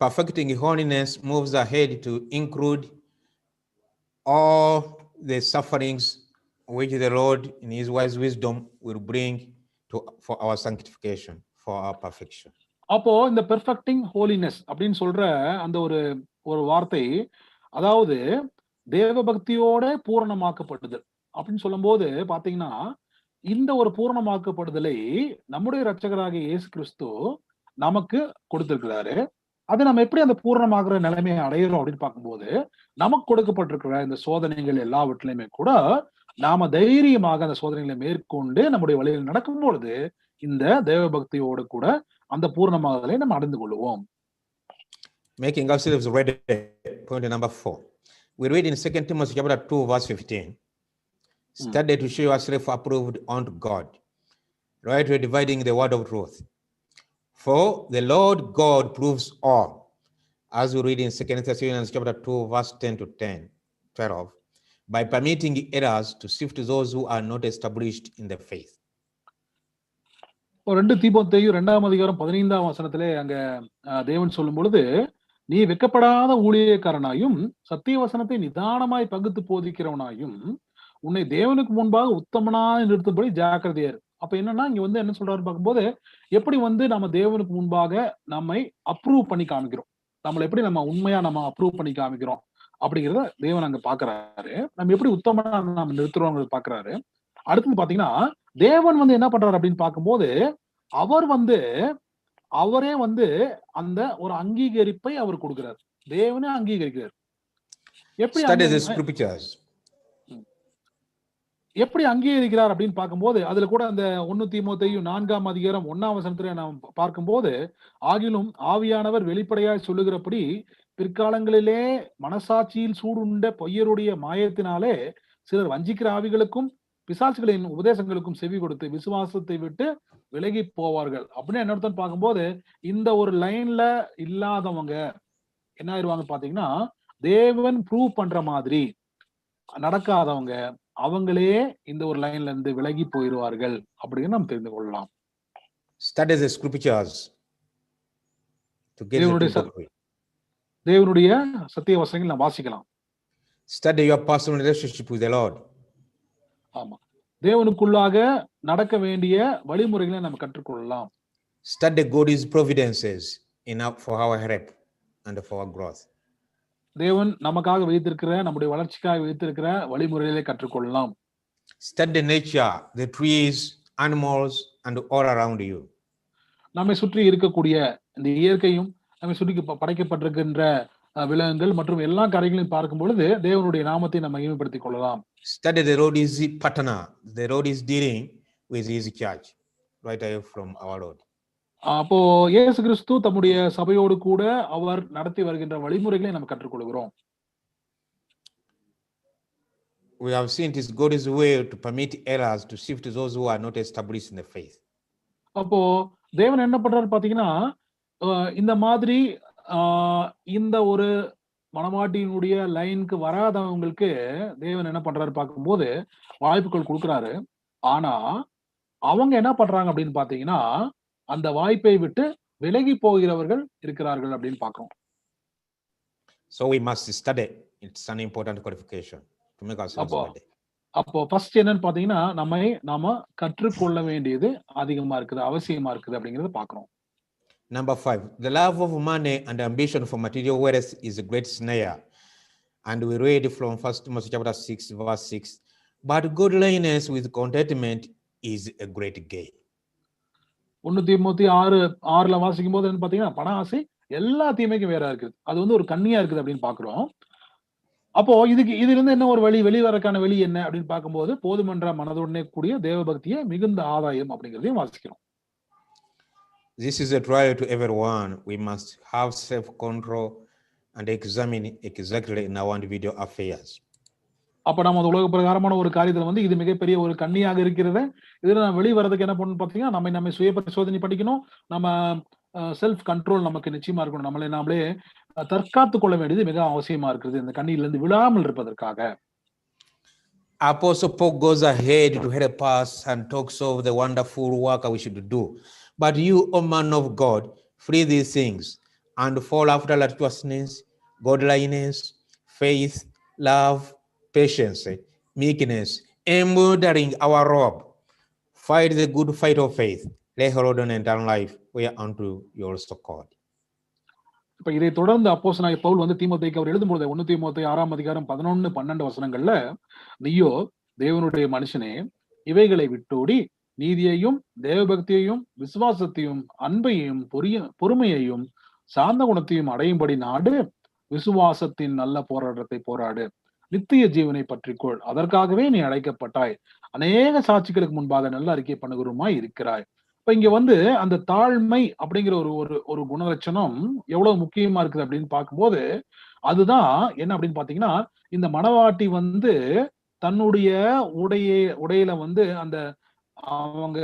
Perfecting holiness moves ahead to include all the sufferings which the Lord in his wise wisdom will bring for our sanctification, for our perfection. அப்போ இந்த பெர்ஃபெக்டிங் ஹோலினஸ் அப்படின்னு சொல்ற அந்த ஒரு வார்த்தை, அதாவது தேவ பக்தியோட பூரணமாக்கப்படுதல் அப்படின்னு சொல்லும் போது பாத்தீங்கன்னா, இந்த ஒரு பூரணமாக்கப்படுதலை நம்முடைய இரட்சகராகிய இயேசு கிறிஸ்து நமக்கு கொடுத்திருக்கிறாரு. அதை நம்ம எப்படி அந்த பூரணமாகிற நிலைமையை அடையிறோம் அப்படின்னு பார்க்கும்போது, நமக்கு கொடுக்கப்பட்டிருக்கிற இந்த சோதனைகள் எல்லாவற்றிலுமே கூட நாம தைரியமாக அந்த சோதனைகளை மேற்கொண்டு நம்முடைய வழியில் நடக்கும் பொழுது இந்த தேவ பக்தியோடு கூட அந்த பூரணமாகுதலை நம்ம அடைந்து கொள்வோம். Making ourselves ready, point number 4. We read in 2 Timothy chapter 2 verse 15. Study to show yourself approved unto God, rightly dividing the word of truth. For the Lord God proves all, as we read in 2 Thessalonians chapter 2 verse 10 to 12, by permitting errors to sift those who are not established in the faith. 2 தீமோத்தேயு 2:15 அங்க தேவன் சொல்லும் பொழுது, நீ வெட்கப்படாத ஊழியக்காரனாயும் சத்திய வசனத்தை நிதானமாய் பகுத்து போதிக்கிறவனாயும் உன்னை தேவனுக்கு முன்பாக உத்தமனாய் நிறுத்தும்படி ஜாக்கிரதையார். அப்ப என்னன்னா, இங்க என்ன சொல்றாருன்னு பார்க்கும்போது, எப்படி நம்ம தேவனுக்கு முன்பாக நம்மை அப்ரூவ் பண்ணி காமிக்கிறோம், நம்மளை எப்படி நம்ம உண்மையா அப்ரூவ் பண்ணி காமிக்கிறோம் அப்படிங்கிறத தேவன் அங்க பாக்குறாரு. நம்ம எப்படி உத்தமனா நம்ம நிறுத்துறோம் பாக்குறாரு. அடுத்து பாத்தீங்கன்னா, தேவன் என்ன பண்றாரு அப்படின்னு பார்க்கும்போது, அவரே அந்த ஒரு அங்கீகரிப்பை அவர் கொடுக்கிறார். தேவனே அங்கீகரிக்கிறார். எப்படி? Study the scriptures. எப்படி அங்கீகரிக்கிறார் அப்படின்னு பார்க்கும்போது அதுல கூட அந்த 1 தீமோத்தேயு 4ஆம் அதிகாரம் 1ஆம் வசனத்துல நாம் பார்க்கும்போது, ஆகிலும் ஆவியானவர் வெளிப்படையாய் சொல்லுகிறபடி பிற்காலங்களிலே மனசாட்சியில் சூடுண்ட பொய்யருடைய மாயத்தினாலே சிலர் வஞ்சிக்கிற ஆவிகளுக்கும் பிசாசுகளின் உபதேசங்களுக்கும் செவி கொடுத்து விசுவாசத்தை விட்டு விலகி போவார்கள் அப்படின்னு என்ன அர்த்தம் பார்க்கும்போது, இந்த ஒரு லைன்ல இல்லாதவங்க என்ன ஆயிருவாங்க பாத்தீங்கன்னா, தேவன் ப்ரூவ் பண்ற மாதிரி நடக்காதவங்க அவங்களே இந்த ஒரு லைன்ல இருந்து விலகி போயிருவார்கள் அப்படின்னு நாம் தெரிந்து கொள்ளலாம். Study the scriptures to get தேவனுடைய the truth. தேவனுடைய சத்திய வசனங்கள் நாம் வாசிக்கலாம். Study your personal relationship with the Lord. ஆமா, தேவனுக்குள்ளாக நடக்க வேண்டிய வழிமுறைகளை நம்ம கற்றுக்கொள்ளலாம். Study God's providences for our help and for our growth. தேவன் நமக்காக வைத்திருக்கிற நம்முடைய வளர்ச்சிக்காக வைத்திருக்கிற வழிமுறைகளை கற்றுக்கொள்ளலாம். Study nature, the trees, animals, and all around you. நம்மை சுற்றி இருக்கக்கூடிய இந்த இயற்கையும் நம்மை சுற்றி படைக்கப்பட்டிருக்கின்ற விலங்குகள் மற்றும் எல்லா காரியங்களையும் பார்க்கும் பொழுது தேவனுடைய நாமத்தை நம்ம மகிமைப்படுத்திக் கொள்ளலாம். Study the Lord is partner. The Lord is dealing with his church right away from our Lord. அப்போ இயேசு கிறிஸ்து தம்முடைய சபையோடு கூட அவர் நடத்தி வருகின்ற வழிமுறைகளை நம்ம கற்றுக்கொள்கிறோம். We have seen it is God's will to permit errors to shift those who are not established in the faith. அப்போ தேவன் என்ன பண்றாரு பாத்தீங்கன்னா, இந்த மாதிரி இந்த ஒரு மனவாட்டியினுடைய லைனுக்கு வராதவங்களுக்கு தேவன் என்ன பண்றாரு பார்க்கும்போது வாய்ப்புகள் கொடுக்குறாரு. ஆனா அவங்க என்ன பண்றாங்க அப்படின்னு பாத்தீங்கன்னா, அந்த வாய்ப்பை விட்டு விலகி போகிறவர்கள் இருக்கிறார்கள் அப்படின்னு பார்க்கிறோம். So we must study. It's an important qualification to make ourselves ready. அப்போ ஃபர்ஸ்ட் என்னன்னு பாத்தீங்கன்னா, நாம கற்றுக்கொள்ள வேண்டியது அதிகமா இருக்குது, அவசியமா இருக்குது அப்படிங்கறத பார்க்கிறோம். Number 5, the love of money and ambition for material wealth is a great snare. And we read from 1 Timothy chapter 6, verse 6. But godliness with contentment is a great gain. 1 தீமோத்தேயு 6:6 வாசிக்கும் போது பாத்தீங்கன்னா, பண ஆசை எல்லா தீமைக்கும் வேற இருக்குது, அது வந்து ஒரு கண்ணியா இருக்குது அப்படின்னு பாக்குறோம். அப்போ இதுல இருந்து என்ன ஒரு வெளிவரக்கான வழி என்ன அப்படின்னு பார்க்கும்போது, போதுமன்ற மனதுடனே கூடிய தேவபக்தியே மிகுந்த ஆதாயம் அப்படிங்கிறதையும் வாசிக்கிறோம். This is a trial to everyone. We must have self-control and examine exactly in our individual affairs. அப்ப நம்ம அந்த உலக பிரகாரமான ஒரு காரியத்துல வந்து இது மிகப்பெரிய ஒரு கண்ணியாக இருக்கிறது. இதுல நம்ம வெளிவரதுக்கு என்ன பண்ணணும் பாத்தீங்கன்னா, நம்ம சுய பரிசோதனை படிக்கணும். நம்ம செல்ஃப் கண்ட்ரோல் நமக்கு நிச்சயமா இருக்கணும். நாமளே தற்காத்து கொள்ள வேண்டியது மிக அவசியமா இருக்குது, இந்த கண்ணியிலிருந்து விழாமல் இருப்பதற்காக. Apostle Paul goes ahead to help us and talks of the wonderful work we should do. But you, O man of God, flee these things and fall after righteousness, godliness, faith, love, patience, meekness, embodying our robe. Fight the good fight of faith. Lay hold on eternal life, whereunto you also called. இப்ப இதை தொடர்ந்து அப்போஸ்தலனாகிய பவுல் வந்து தீமோத்தேயுக்கு அவர் எழுதும்போது 1 தீமோத்தேயு 6ஆம் அதிகாரம் 11-12 வசனங்கள்ல, நீயோ தேவனுடைய மனுஷனே, இவைகளை விட்டோடி நீதியையும் தேவபக்தியையும் விசுவாசத்தையும் அன்பையும் பொறுமையையும் சாந்த குணத்தையும் அடையும்படி நாடு, விசுவாசத்தின் நல்ல போராட்டத்தை போராடு, நித்திய ஜீவனை பற்றிக்கொள், அதற்காகவே நீ அழைக்கப்பட்டாய், அநேக சாட்சிகளுக்கு முன்பாக நல்ல அறிக்கை பண்ணுகிறமாய் இருக்கிறாய். இப்ப இங்க வந்து அந்த தாழ்மை அப்படிங்கிற ஒரு குணலட்சணம் எவ்வளவு முக்கியமா இருக்குது அப்படின்னு பார்க்கும்போது, அதுதான் என்ன அப்படின்னு பாத்தீங்கன்னா, இந்த மணவாட்டி வந்து தன்னுடைய உடையில வந்து அவங்க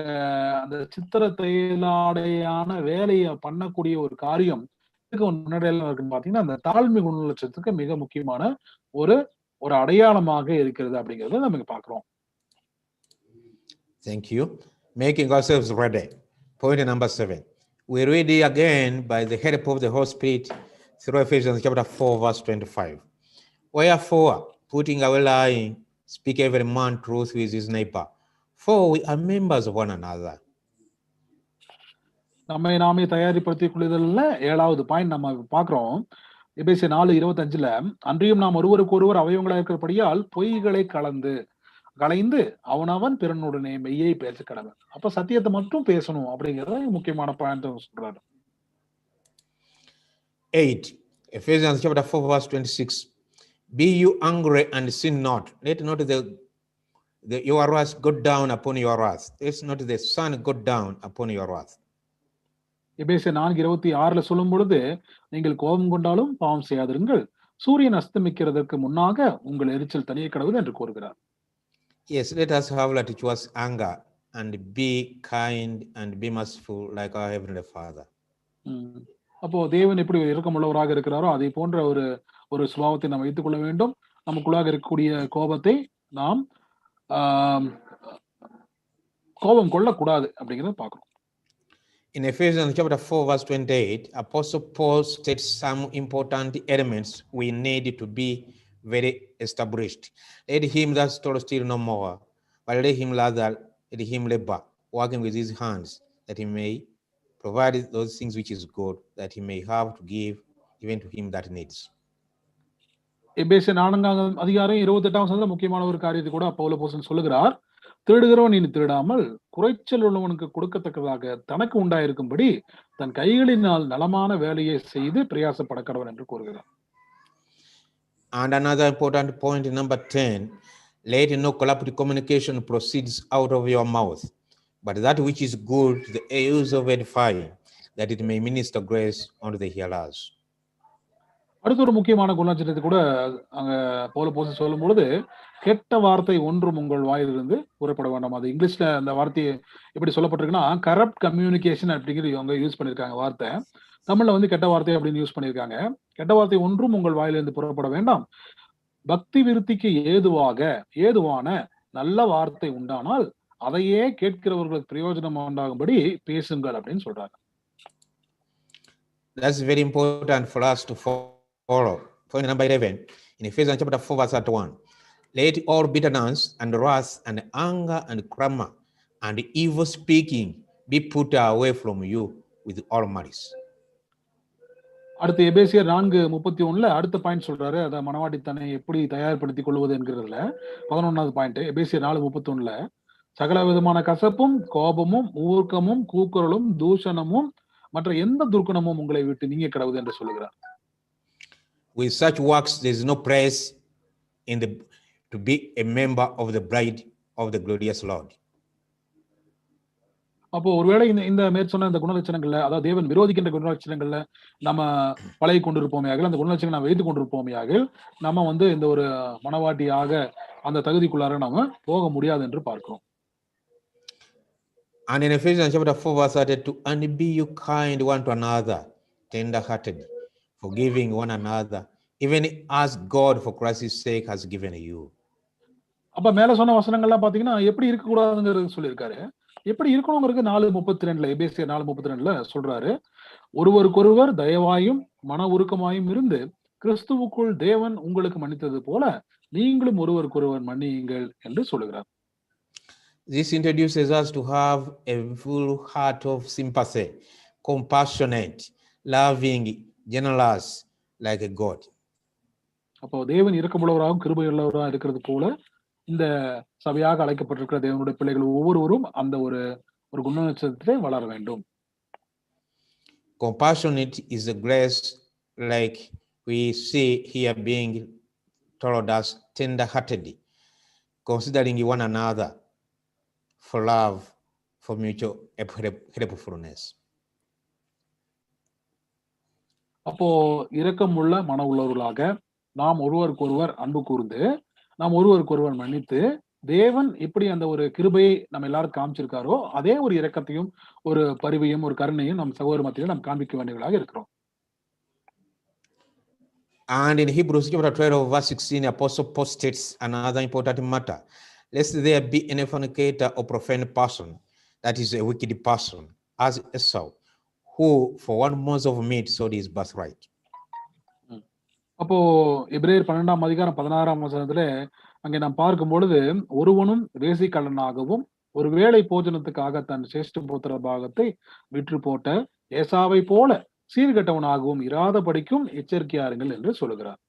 அந்த சித்திர தையலாடையான வேலையை பண்ணக்கூடிய ஒரு காரியம் முன்னாடியெல்லாம் இருக்குன்னு பாத்தீங்கன்னா, அந்த தாழ்மை குணலட்சணத்துக்கு மிக முக்கியமான ஒரு அடையாளமாக இருக்கிறது அப்படிங்கறத நம்ம பாக்குறோம். Thank you. Making ourselves ready. Point number 7. We read it again by the help of the Holy Spirit through Ephesians chapter 4, verse 25. Wherefore, putting away lying, speak every man truth with his neighbor, for we are members of one another. நம்மை நாமே தயாரிப்படுத்திக் கொள்ளுதல்ல 7வது பாயிண்ட் நம்ம பாக்குறோம். எபேசியர் 4:25, அன்றியும் நாம் ஒருவருக்கு ஒருவர் அவயவங்களாக இருக்கிறபடியால் பொய்களை களைந்து அவனவன் பிறனுடனே மெய்யை பேச கடவன். அப்ப சத்தியத்தை மட்டும் பேசணும் அப்படிங்கறது முக்கியமான பாயிண்ட் சொல்றாரு. 8. Ephesians chapter 4, verse 26. Be you angry and sin not. Let not the your wrath go down upon your wrath. It's not the sun go down upon your wrath. எபேசியர் 4:26 சொல்லும் பொழுது, நீங்கள் கோபம் கொண்டாலும் பாவம் செய்யாதிருங்கள், சூரியன் அஸ்தமிக்கிறதற்கு முன்னாக உங்கள் எரிச்சல் தனிய கடவுது என்று கூறுகிறார். Yes, let us have that which was anger and be kind and be merciful like our heavenly Father. அப்போ தேவன் எப்படி இரக்கமுள்ளவராக இருக்கிறாரோ அதே போன்ற ஒரு சுபாவத்தை நாம் வைத்துக் கொள்ள வேண்டும். நமக்குள்ளாக இருக்கக்கூடிய கோபத்தை நாம் கோபம் கொள்ளக்கூடாது அப்படிங்கிறத பார்க்கணும். In Ephesians chapter 4 verse 28, Apostle Paul states some important elements we need to be very established. Let him that stole steal no more, but let him labor, working with his hands, that he may provide those things which is good, that he may have to give even to him that needs. எபேசியர் 4:28 முக்கியமான ஒரு காரியத்தை கூட பவுல் அப்போஸ்தலன் சொல்லுகிறார். திருடுகிறவன் இனி திருடாமல் குறைச்சல் உள்ளவனுக்கு கொடுக்கத்தக்கதாக தனக்கு உண்டாயிருக்கும்படி தன் கைகளினால் நலமான வேலையை செய்து பிரயாசப்பட கடவன் என்று கூறுகிறார். And another important point, number 10, let no corrupt communication proceeds out of your mouth, but that which is good to the use of edifying, that it may minister grace unto the hearers. அடுத்த ஒரு முக்கியமான குணாச்சரியத்தை கூட அங்க பவுல் அப்போஸ்தலன் சொல்லும் பொழுது, கெட்ட வார்த்தை ஒன்றும் உங்கள் வாயிலிருந்து புறப்பட வேண்டாம். அது இங்கிலீஷ்ல அந்த வார்த்தையை எப்படி சொல்லப்பட்டிருக்குன்னா கரப்ட் கம்யூனிகேஷன் அப்படிங்கிறது இவங்க யூஸ் பண்ணிருக்காங்க வார்த்தை. தமிழ்ல கெட்ட வார்த்தை அப்படின்னு யூஸ் பண்ணிருக்காங்க. கெட்ட வார்த்தை ஒன்றும் உங்கள் வாயிலிருந்து புறப்பட வேண்டாம், பக்தி விருத்திக்கு ஏதுவான நல்ல வார்த்தை உண்டானால் அதையே கேட்கிறவர்களுக்கு பிரயோஜனம் உண்டாகும்படி பேசுங்கள் அப்படின்னு சொல்றாங்க. That's very important for us to follow. Point number 11, in Ephesians chapter 4 verse 1, let all bitterness and wrath and anger and clamor and evil speaking be put away from you with all malice. அடுத்து எபேசியர் 4:31 அடுத்த பாயிண்ட் சொல்றாரு. அத மனவாட்டி தன்னை எப்படி தயார்படுத்திக் கொள்வது என்கிறதுல 11வது பாயிண்ட் எபேசியர் 4:31, சகல விதமான கசப்பும் கோபமும் ஊர்க்கமும் கூக்குரலும் தூஷணமும் மற்ற எந்த துர்க்குணமும் உங்களை விட்டு நீங்க கடவுது என்று சொல்லுகிறார். With such works there is no place to be a member of the bride of the glorious Lord. அப்போ ஒருவேளை இந்த மேற்சொன்ன இந்த குணலட்சணங்கள்ல, அதாவது தேவன் விரோதிக்கின்ற குணலட்சணங்கள்ல நம்ம பழகி கொண்டிருப்போமையாக, அந்த குணலட்சணங்களை நாம் வைத்துக் கொண்டிருப்போமையாக, நம்ம இந்த ஒரு மனவாட்டியாக அந்த தகுதிக்குள்ளார நாம போக முடியாது என்று பார்க்கிறோம். And in Ephesians chapter 4 verse 32, and be you kind one to another, tender-hearted, forgiving one another, even as God for Christ's sake has given you. அப்ப மேல சொன்ன வசனங்கள்லாம் பாத்தீங்கன்னா எப்படி இருக்க கூடாதுங்கிறது சொல்லியிருக்காரு. எப்படி இருக்கணுங்கிறது 4:32 எபேசியர் 4:32 சொல்றாரு. ஒருவருக்கொருவர் தயவாயும் மன உருக்கமாயும் இருந்து கிறிஸ்துவுக்குள் தேவன் உங்களுக்கு மன்னித்தது போல நீங்களும் ஒருவருக்கொருவர் மன்னியுங்கள் என்று சொல்லுகிறார். This introduces us to have a full heart of sympathy, compassionate, loving, generous, like a God. அப்போ தேவன் இரக்கமுள்ளவராகவும் கிருபையுள்ளவராக இருக்கிறது போல இந்த சபையாக அழைக்கப்பட்டிருக்கிற தேவனுடைய பிள்ளைகள் ஒவ்வொருவரும் அந்த ஒரு குணநட்சத்திரத்தை வளர வேண்டும். Compassionate is a grace, like we see here being told us, tender-hearted, considering one another, for love, for mutual helpfulness. அப்போ இரக்கமுள்ள மன உள்ளவர்களாக நாம் ஒருவருக்கொருவர் அன்பு கூர்ந்து நாம் ஒருவருக்கொருவர் மன்னித்து தேவன் எப்படி அந்த ஒரு கிருபையை நம்ம எல்லாரும் காமிச்சிருக்காரோ அதே ஒரு இரக்கத்தையும் ஒரு பரிவையும் ஒரு கருணையும் நம் சகோதர மத்தியில் நாம் காண்பிக்க வேண்டியவர்களாக இருக்கிறோம். And in Hebrews chapter 12 verse 16, Apostle Paul states another important matter. Lest there be any fornicator or profane person, that is a wicked person, as Esau, who for one month of meat sold his birthright. அப்போ எபிரேயர் 12:16 அங்கே நாம் பார்க்கும் பொழுது, ஒருவனும் வேசிக்கள்ளனாகவும் ஒரு வேளை போஜனத்துக்காக தன் சேஷ்ட புத்திர பாகத்தை விற்று போட்ட ஏசாவை போல சீர்கெட்டவனாகவும் இராதபடிக்கும் எச்சரிக்கையாருங்கள் என்று சொல்லுகிறார்.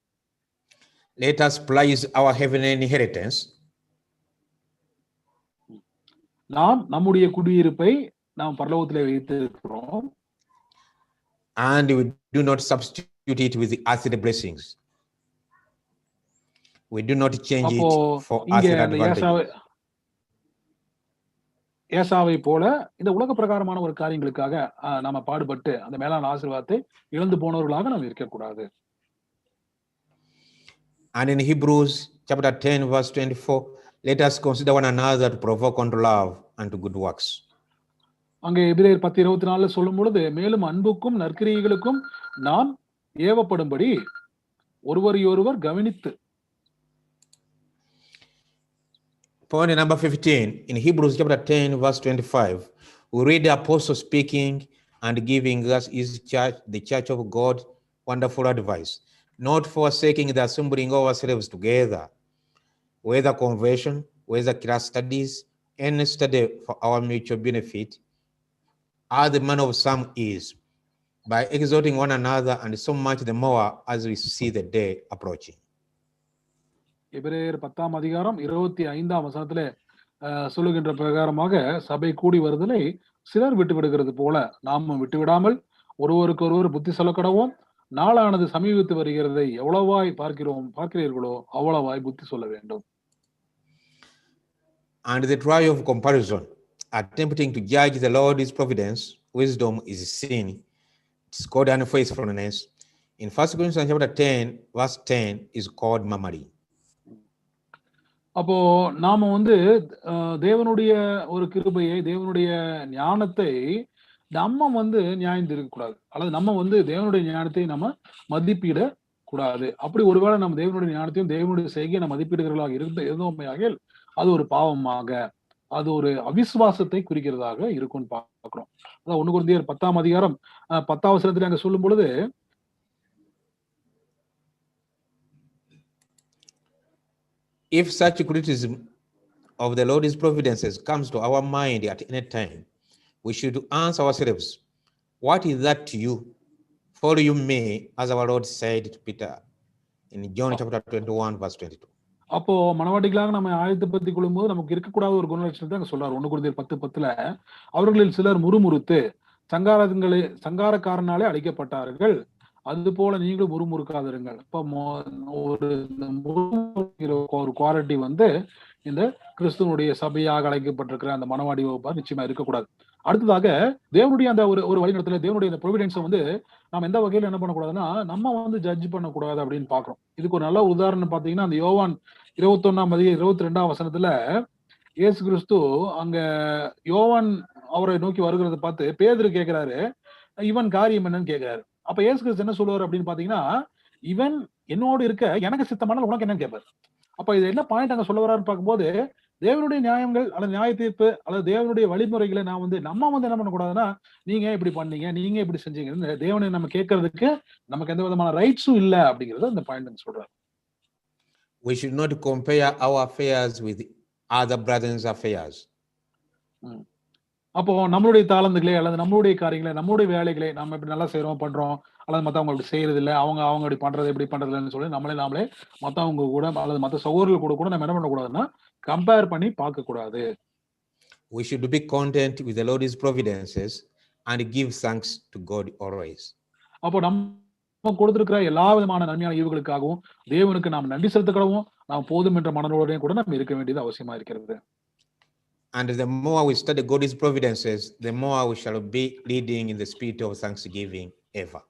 Let us prize our heavenly inheritance. நாம் நம்முடைய குடியிருப்பை நாம் பரலோகத்திலே வைத்திருக்கிறோம். And we do not substitute it with the earthly blessings. We do not change it for earthly advantages. ஏசாவை போல இந்த உலக பிரகாரமான ஒரு காரியங்களுக்காக நாம பாடுபட்டு அந்த மேலான ஆசீர்வாதத்தை இழந்து போனவர்களாக நாம் இருக்கக்கூடாது. And in Hebrews chapter 10 verse 24, let us consider one another to provoke unto love and to good works. அங்கே எபிரேயர் 10:24 சொல்லும் பொழுது, மேலும் அன்புக்கும் நற்கிரியைகளுக்கும் நாம் ஏவப்படும்படி ஒருவரையொருவர் கவனித்து. Point number 15, in Hebrews chapter 10 verse 25, we read the apostle speaking and giving us his church, the church of God, wonderful advice, not forsaking the assembling of ourselves together, whether conversion, whether class studies, any study for our mutual benefit, as the manner of some is, by exhorting one another, and so much the more as we see the day approaching. எபிரேயர் 10:25 சொல்லுகின்ற பிரகாரமாக சபை கூடி வருதலை சிலர் விட்டு விடுகிறது போல நாமும் விட்டுவிடாமல் ஒருவருக்கு ஒருவர் புத்தி சொல்ல கடவோம். நாளானது சமீபித்து வருகிறதை எவ்வளவாய் பார்க்கிறீர்களோ அவ்வளவாய் புத்தி சொல்ல வேண்டும். And the trial of comparison, attempting to judge the Lord's providence, wisdom is sin. It's called unfaithfulness. In 1 Corinthians chapter 10 verse 10 is called murmuring. அப்போ நாம தேவனுடைய ஒரு கிருபையை, தேவனுடைய ஞானத்தை நம்ம நியாயம் இருக்க கூடாது, அல்லது நம்ம தேவனுடைய ஞானத்தை நம்ம மதிப்பிட கூடாது. அப்படி ஒருவேளை நம்ம தேவனுடைய ஞானத்தையும் தேவனுடைய செய்கையை நம்ம மதிப்பிடுகிறவர்களாக இருந்தோமையாக அது ஒரு பாவமாக, அது ஒரு அவிசுவாசத்தை குறிக்கிறதாக இருக்கும்னு பார்க்கிறோம். அதான் 1 கொரிந்தியர் 10:10 அங்க சொல்லும் பொழுது, if such criticism of the Lord's providences comes to our mind at any time, we should ask ourselves, what is that to you? Follow you me, as our Lord said to Peter in John chapter 21 verse 22. அப்போ மனவாட்டிகளாக நம்ம ஆயத்தப்படுத்திக் கொள்ளும் போது நமக்கு இருக்கக்கூடாத ஒரு குணலட்சணத்தை அங்க சொல்றாரு. 1 கொரிந்தியர் 10:10 அவர்களில் சிலர் முறுமுறுத்து சங்காரக்காரனாலே அழிக்கப்பட்டார்கள், அது போல நீங்களும் முறுமுறுக்காதிருங்கள். இப்ப ஒரு குவாலிட்டி இந்த கிறிஸ்துவனுடைய சபையாக அழைக்கப்பட்டிருக்கிற அந்த மனவாடி வகுப்பார் நிச்சயமா இருக்கக்கூடாது. அடுத்ததாக தேவனுடைய அந்த ஒரு வழிநடத்தல, தேவனுடைய அந்த ப்ரொவிடன்ஸை நம்ம எந்த வகையில என்ன பண்ணக்கூடாதுன்னா நம்ம ஜட்ஜ் பண்ணக்கூடாது அப்படின்னு பாக்குறோம். இதுக்கு ஒரு நல்ல உதாரணம் பாத்தீங்கன்னா, அந்த யோவான் 21:22 இயேசு கிறிஸ்து அங்க யோவான் அவரை நோக்கி வருகிறத பார்த்து பேதுரு கேட்கிறாரு, இவன் காரியம் என்னன்னு கேட்கிறாரு. அப்ப இயேசு கிறிஸ்து என்ன சொல்லுவாரு அப்படின்னு பாத்தீங்கன்னா, இவன் என்னோடு இருக்க எனக்கு சித்தமானால் உனக்கு என்னன்னு கேட்பாரு. அப்ப இது என்ன பாயிண்ட் அங்க சொல்ல வரான்னு பார்க்கும்போது, தேவனுடைய நியாயங்கள் அல்லது நியாய தீர்ப்பு அல்லது தேவனுடைய வழிமுறைகளை நான் நம்ம என்ன பண்ணக்கூடாதுன்னா, நீங்க இப்படி பண்ணீங்க, நீங்க இப்படி செஞ்சீங்க, தேவனை நம்ம கேட்கறதுக்கு நமக்கு எந்த விதமான ரைட்ஸும் இல்ல அப்படிங்கறத அந்த பாயிண்ட் சொல்றாரு. We should not compare our affairs with other brothers' affairs. அப்போ நம்மளுடைய தாளந்துகளே அல்லது நம்மளுடைய காரியங்களை, நம்மளுடைய வேலைகளை நம்ம இப்படி நல்லா செய்யறோம் பண்றோம், அல்லது மத்தவங்க இப்படி செய்யறது இல்லை, அவங்க இப்படி பண்றது இப்படி பண்றது இல்லைன்னு சொல்லி நாமளே மத்தவங்க கூட அல்லது மத்த சகோதரர்கள் கூட நம்ம என்ன பண்ணக்கூடாதுன்னா கம்பேர் பண்ணி பார்க்க கூடாது. We should be content with the Lord's providences and give thanks to God always. அப்போ நம்ம கொடுத்திருக்கிற எல்லா விதமான நன்மையான ஈவுகளுக்காகவும் தேவனுக்கு நாம் நன்றி செலுத்தக்கூடவும் நாம் போதும் என்ற மனநோடையும் கூட நம்ம இருக்க வேண்டியது அவசியமா இருக்கிறது. And the more we study God's providences, the more we shall be leading in the spirit of thanksgiving ever.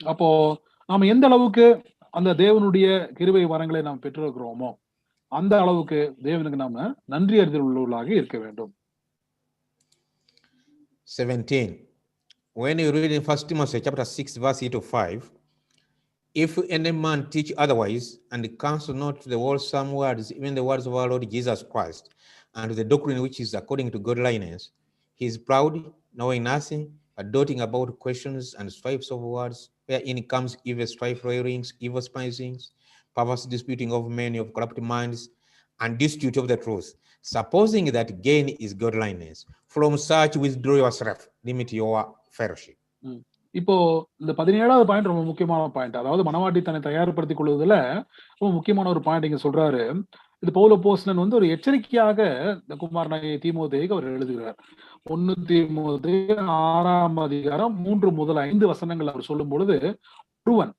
அப்போ நாம எந்த அளவுக்கு அந்த தேவனுடைய கிருபை வரங்களை நாம் பெற்றிருக்கிறோமோ அந்த அளவுக்கு தேவனுக்கு நாம நன்றி அறிதல் உள்ளவர்களாக இருக்க வேண்டும். 17. When you read in 1 Timothy chapter 6 verse 8-5, if any man teach otherwise and counsel not the wholesome words, even the words of our Lord Jesus Christ, and the doctrine which is according to godliness, he is proud, knowing nothing, but doting about questions and strifes of words, wherein comes evil strife, railings, evil spisings, perverse disputing of men of corrupt minds, and dispute of the truth, supposing that gain is godliness. From such withdraw yourself, limit your fellowship. இப்போ இந்த 17வது பாயிண்ட் ரொம்ப முக்கியமான பாயிண்ட். அதாவது மனவாட்டி தன்னை தயார்படுத்திக் கொள்வதில் ரொம்ப முக்கியமான ஒரு பாயிண்ட் இங்க சொல்றாரு. இது பவுல் அப்போஸ்தலன் ஒரு எச்சரிக்கையாக இந்த குமாரனாகிய தீமோத்தேயுக்கு அவர் எழுதுகிறார். 1 தீமோத்தேயு 6:3-5 அவர் சொல்லும் பொழுது, ஒருவன்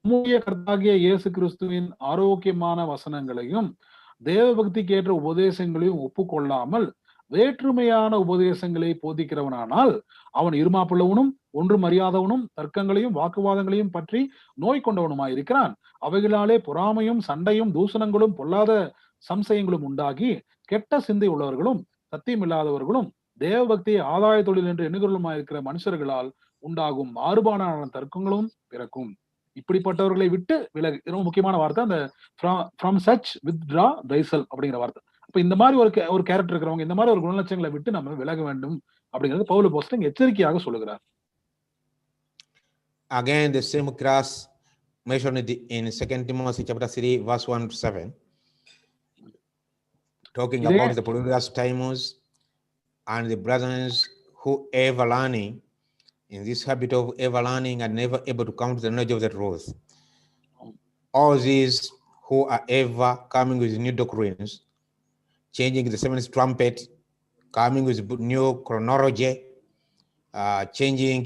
நம்முடைய கர்த்தராகிய இயேசு கிறிஸ்துவின் ஆரோக்கியமான வசனங்களையும் தேவ பக்திக்கு ஏற்ற உபதேசங்களையும் ஒப்புக்கொள்ளாமல் வேற்றுமையான உபதேசங்களை போதிக்கிறவனானால் அவன் இருமாப்புள்ளவனும் ஒன்றும் அறியாதவனும் தர்க்கங்களையும் வாக்குவாதங்களையும் பற்றி நோய் கொண்டவனுமாய் இருக்கிறான். அவைகளாலே பொறாமையும் சண்டையும் தூஷணங்களும் பொல்லாத சம்சயங்களும் உண்டாகி கெட்ட சிந்தை உள்ளவர்களும் சத்தியம் இல்லாதவர்களும் தேவபக்தியை ஆதாய தொழில் என்று எண்ணுகிறவர்களுமாயிருக்கிற மனுஷர்களால் உண்டாகும் மாறுபாடான தர்க்கங்களும் பிறக்கும். இப்படிப்பட்டவர்களை விட்டு விலகு. ரொம்ப முக்கியமான வார்த்தை அந்த from such withdraw thyself அப்படிங்கிற வார்த்தை. அப்ப இந்த மாதிரி ஒரு கேரக்டர் இருக்கிறவங்க, இந்த மாதிரி ஒரு குணலட்சங்களை விட்டு நம்ம விலக வேண்டும் அப்படிங்கிறது பவுல் அப்போஸ்தலன் எச்சரிக்கையாக சொல்லுகிறார். Again, the same class mentioned in 2 Timothy chapter 3, verse 1 to 7, talking about the Polybius Timus and the brothers who ever learning, in this habit of ever learning and never able to come to the knowledge of the truth. All these who are ever coming with new doctrines, changing the seventh trumpet, coming with new chronology, changing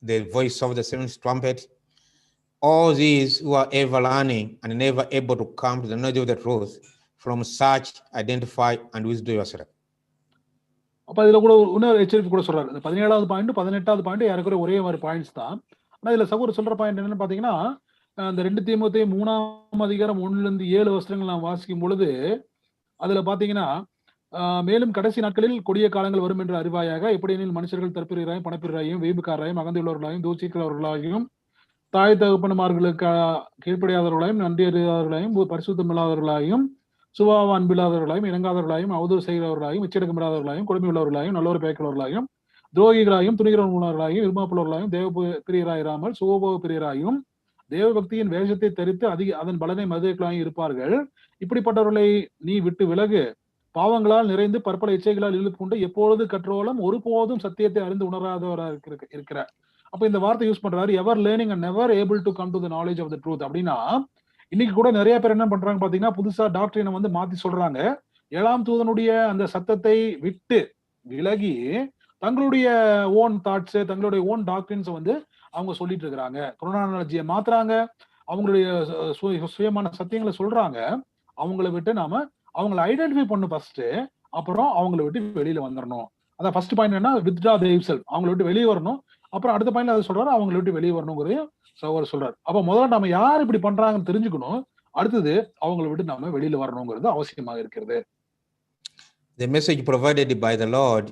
the voice of the seventh trumpet, all these who are ever learning and never able to come to the knowledge of the truth, from such identify and withdraw yourself. அப்ப இதுல கூட இன்னொரு எச்சரிக்கை கூட சொல்றாரு. 17வது பாயிண்ட் 18வது பாயிண்ட் யாருக்குற ஒரே மாதிரி பாயிண்ட்ஸ் தான். ஆனா இதுல சகோதரர் சொல்ற பாயிண்ட் என்னன்னு பாத்தீங்கன்னா, அந்த 2 தீமோத்தேயு 3ஆம் அதிகாரம் 1-7 வசனங்கள் நாம் வாசிக்கும் பொழுது அதுல பாத்தீங்கன்னா, மேலும் கடைசி நாட்களில் கொடிய காலங்கள் வரும் என்று அறிவாயாக, எப்படியெனில் மனுஷர்கள் தற்பிரியராயும் பணப்பிரியராயும் வீம்புக்காரராயும் அகந்தையுள்ளவர்களாயும் தூசிக்கிறவர்களாயும் தாய் தகப்பன்மார்களுக்கு கீழ்ப்படியாதவர்களாயும் நன்றி அறியாதவர்களாயும் பரிசுத்தமில்லாதவர்களாயும் சுபாவ அன்பில்லாதவர்களாயும் இணங்காதவர்களாயும் அவதூறு செய்கிறவர்களாயும் எச்சரிக்கமில்லாதவர்களாயும் கொடுமை உள்ளவர்களாயும் நல்லோர் பேய்க்கிறவர்களாயும் துரோகிகளாயும் துணிகிறவர்களாயும் இருமாப்புள்ளவர்களாயும் தேவ பிரியராயிராமல் சுகோபோக பிரியராயும் தேவ பக்தியின் வேஷத்தை தரித்து அதன் பலனை மதுக்களாயும் இருப்பார்கள். இப்படிப்பட்டவர்களை நீ விட்டு விலகு. பாவங்களால் நிறைந்து பற்பல இச்சைகளால் இழுப்புண்டு எப்பொழுது கற்றோலும் ஒருபோதும் சத்தியத்தை அறிந்து உணராதவராக இருக்கிறார். அப்ப இந்த வார்த்தை யூஸ் பண்றாரு, ever learning and never able to come to the knowledge of the truth. அப்படின்னா இன்னைக்கு கூட நிறைய பேர் என்ன பண்றாங்க பாத்தீங்கன்னா, புதுசா டாக்டரினை வந்து மாத்தி சொல்றாங்க. 7ஆம் தூதனுடைய அந்த சத்தத்தை விட்டு விலகி தங்களுடைய ஓன் தாட்ஸ், தங்களுடைய ஓன் டாக்டரின்ஸ் வந்து அவங்க சொல்லிட்டு இருக்கிறாங்க. குரோனாலஜியை மாத்துறாங்க, அவங்களுடைய சுயமான சத்தியங்களை சொல்றாங்க. அவங்கள விட்டு நாம அவங்களை ஐடென்டிஃபை பண்ணணும் ஃபர்ஸ்ட், அப்புறம் அவங்கள விட்டு வெளியில வந்துடணும். அதான் ஃபர்ஸ்ட் பாயிண்ட் என்ன, வித்ட்ரா தெய்வெல்ஃப், அவங்கள விட்டு வெளியே வரணும். அப்புறம் அடுத்த பாயிண்ட்ல அதை சொல்றாரு, அவங்களை விட்டு வெளியே வரணுங்கிறதையும் சகோதரர் சொல்றாரு. அப்ப முதல்ல நம்ம யார் இப்படி பண்றாங்கன்னு தெரிஞ்சுக்கணும், அடுத்தது அவங்களை விட்டு நம்ம வெளியில வரணுங்கிறது அவசியமாக இருக்கிறது. The message provided by the Lord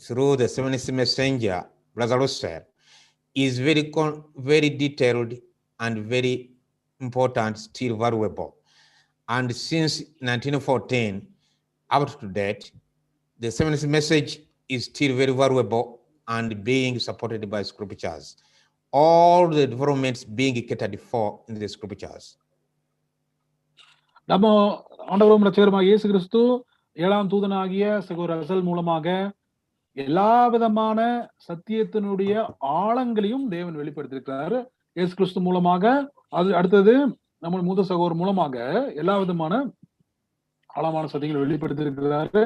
through the seventh messenger, Brother Russell, is very detailed and very important, still valuable. And since 1914 up to date, the seventh message is still very valuable and being supported by scriptures. All the developments being catered for in the scriptures. நம்ம ஆண்டவரும் இரட்சகருமாகிய இயேசு கிறிஸ்து 7ஆம் தூதனாகிய சகோதரர் ரசல் மூலமாக எல்லா விதமான சத்தியத்தினுடைய ஆழங்களையும் தேவன் வெளிப்படுத்தியிருக்கிறாரு. இயேசு கிறிஸ்து மூலமாக, அது அடுத்தது நம்ம மூத்த சகோதரர் மூலமாக எல்லா விதமான ஆழமான சத்தியங்களை வெளிப்படுத்தியிருக்கிறாரு.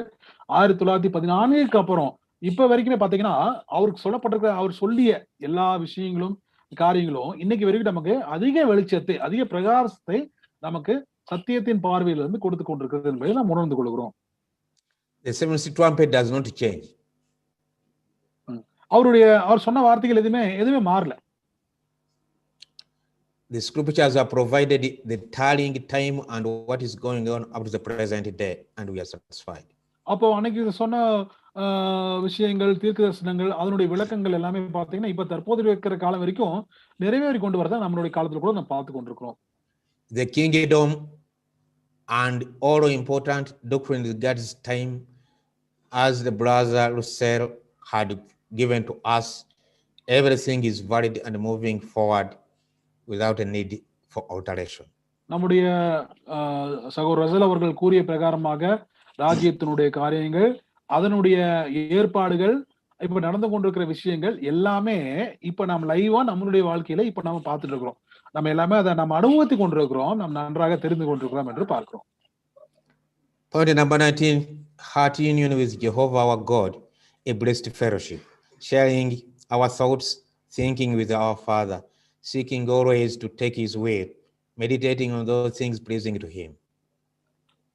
1914க்கு அப்புறம் இப்ப வரைக்குமே பாத்தீங்கன்னா அவருக்கு சொல்லப்பட்டிருக்கிற, அவர் சொல்லிய எல்லா விஷயங்களும் காரியங்களும் இன்னைக்கு வரைக்கும் நமக்கு அதிக வெளிச்சத்தை, அதிக பிரகாசத்தை நமக்கு சத்தியத்தின் பார்வையில இருந்து கொடுத்து கொண்டிருக்கிறது என்பதை நாம் உணர்ந்து கொள்கிறோம். The seventh trumpet does not change. அவர் சொன்ன வார்த்தைகள் எதுவுமே மாறல. The scriptures are provided the telling time and what is going on up to the present day, and we are satisfied. அப்போ அன்னைக்கு சொன்ன விஷயங்கள், தீர்க்கதரிசனங்கள், அதனுடைய விளக்கங்கள் எல்லாமே பாத்தீங்கன்னா இப்ப தற்போது இருக்கிற காலம் வரைக்கும் நிறைவேறி கொண்டு வரத நம்மளுடைய காலத்துல கூட நம்ம பார்த்து கொண்டிருக்கிறோம். The kingdom and all important doctrine regards time, as the brother Russell had given to us, everything is valid and moving forward without a need for alteration. நம்முடைய சகோதரர் ரசல் அவர்கள் கூறிய பிரகாரமாக ராஜ்யத்தினுடைய காரியங்கள், அதனுடைய ஏற்பாடுகள், இப்ப நடந்து கொண்டிருக்கிற விஷயங்கள் எல்லாமே இப்ப நம்ம லைவா நம்மளுடைய வாழ்க்கையில இப்ப நாம பார்த்துட்டு இருக்கிறோம். நம்ம எல்லாமே அதை நம்ம அனுபவத்தை கொண்டிருக்கிறோம், நம்ம நன்றாக தெரிந்து கொண்டிருக்கிறோம் என்று பார்க்கிறோம். Point number 19, heart union with Jehovah our God, a blessed fellowship, sharing our thoughts, thinking with our Father, seeking always to take his way, meditating on those things pleasing to him.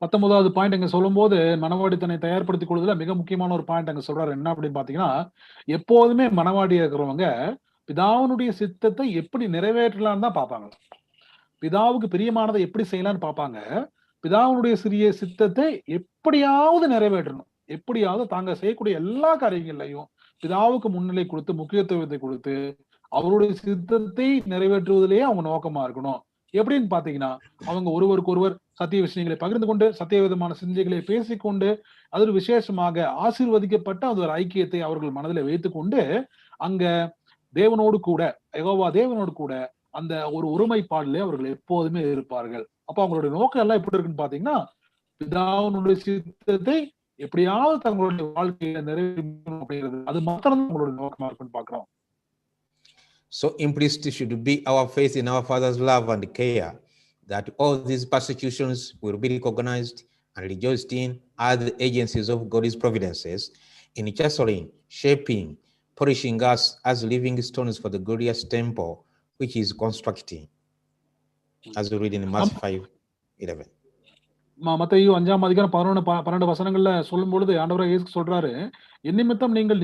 19வது பாயிண்ட் அங்க சொல்லும்போது மனவாடி தன்னை தயார்படுத்திக் கொள்வதில் மிக முக்கியமான ஒரு பாயிண்ட் அங்க சொல்றாரு. என்ன அப்படின்னு பாத்தீங்கன்னா, எப்போதுமே மனவாடியா இருக்கிறவங்க பிதாவினுடைய சித்தத்தை எப்படி நிறைவேற்றலாம்னு தான் பார்ப்பாங்க. பிதாவுக்கு பிரியமானதை எப்படி செய்யலாம்னு பார்ப்பாங்க. பிதாவினுடைய சிறிய சித்தத்தை எப்படியாவது நிறைவேற்றணும். எப்படியாவது தாங்க செய்யக்கூடிய எல்லா காரியங்கள்லையும் பிதாவுக்கு முன்னிலை கொடுத்து, முக்கியத்துவத்தை கொடுத்து, அவருடைய சித்தத்தை நிறைவேற்றுவதிலேயே அவங்க நோக்கமா இருக்கணும். எப்படின்னு பாத்தீங்கன்னா, அவங்க ஒருவருக்கு ஒருவர் சத்திய விஷயங்களை பகிர்ந்து கொண்டு, சத்திய விதமான சிந்தைகளை பேசிக்கொண்டு, அது ஒரு விசேஷமாக ஆசீர்வதிக்கப்பட்ட அது ஒரு ஐக்கியத்தை அவர்கள் மனதில் வைத்துக்கொண்டு, அங்க தேவனோடு கூட, யெகோவா தேவனோடு கூட அந்த ஒரு ஒருமைப்பாடிலே அவர்கள் எப்போதுமே இருப்பார்கள். அப்ப அவங்களுடைய நோக்கம் எல்லாம் எப்படி இருக்குன்னு பாத்தீங்கன்னா, பிதாவினுடைய சித்தத்தை எப்படியாவது தங்களுடைய வாழ்க்கையில நிறைவேற்றணும் அப்படிங்கிறது, அது மாத்திரம் அவங்களுடைய நோக்கமா இருக்குன்னு பாக்குறோம். So implicit should be our faith in our Father's love and care, that all these persecutions will be recognized and rejoiced in as the agencies of God's providences in chastening, shaping, polishing us as living stones for the glorious temple which is constructing, as we read in Matthew 5:11. மத்தேயு 5ஆம் அதிகாரம் 12 வசனங்கள்ல சொல்லும் பொழுது ஆண்டவராகிய இயேசு சொல்றாரு, என் நிமித்தம் நீங்கள்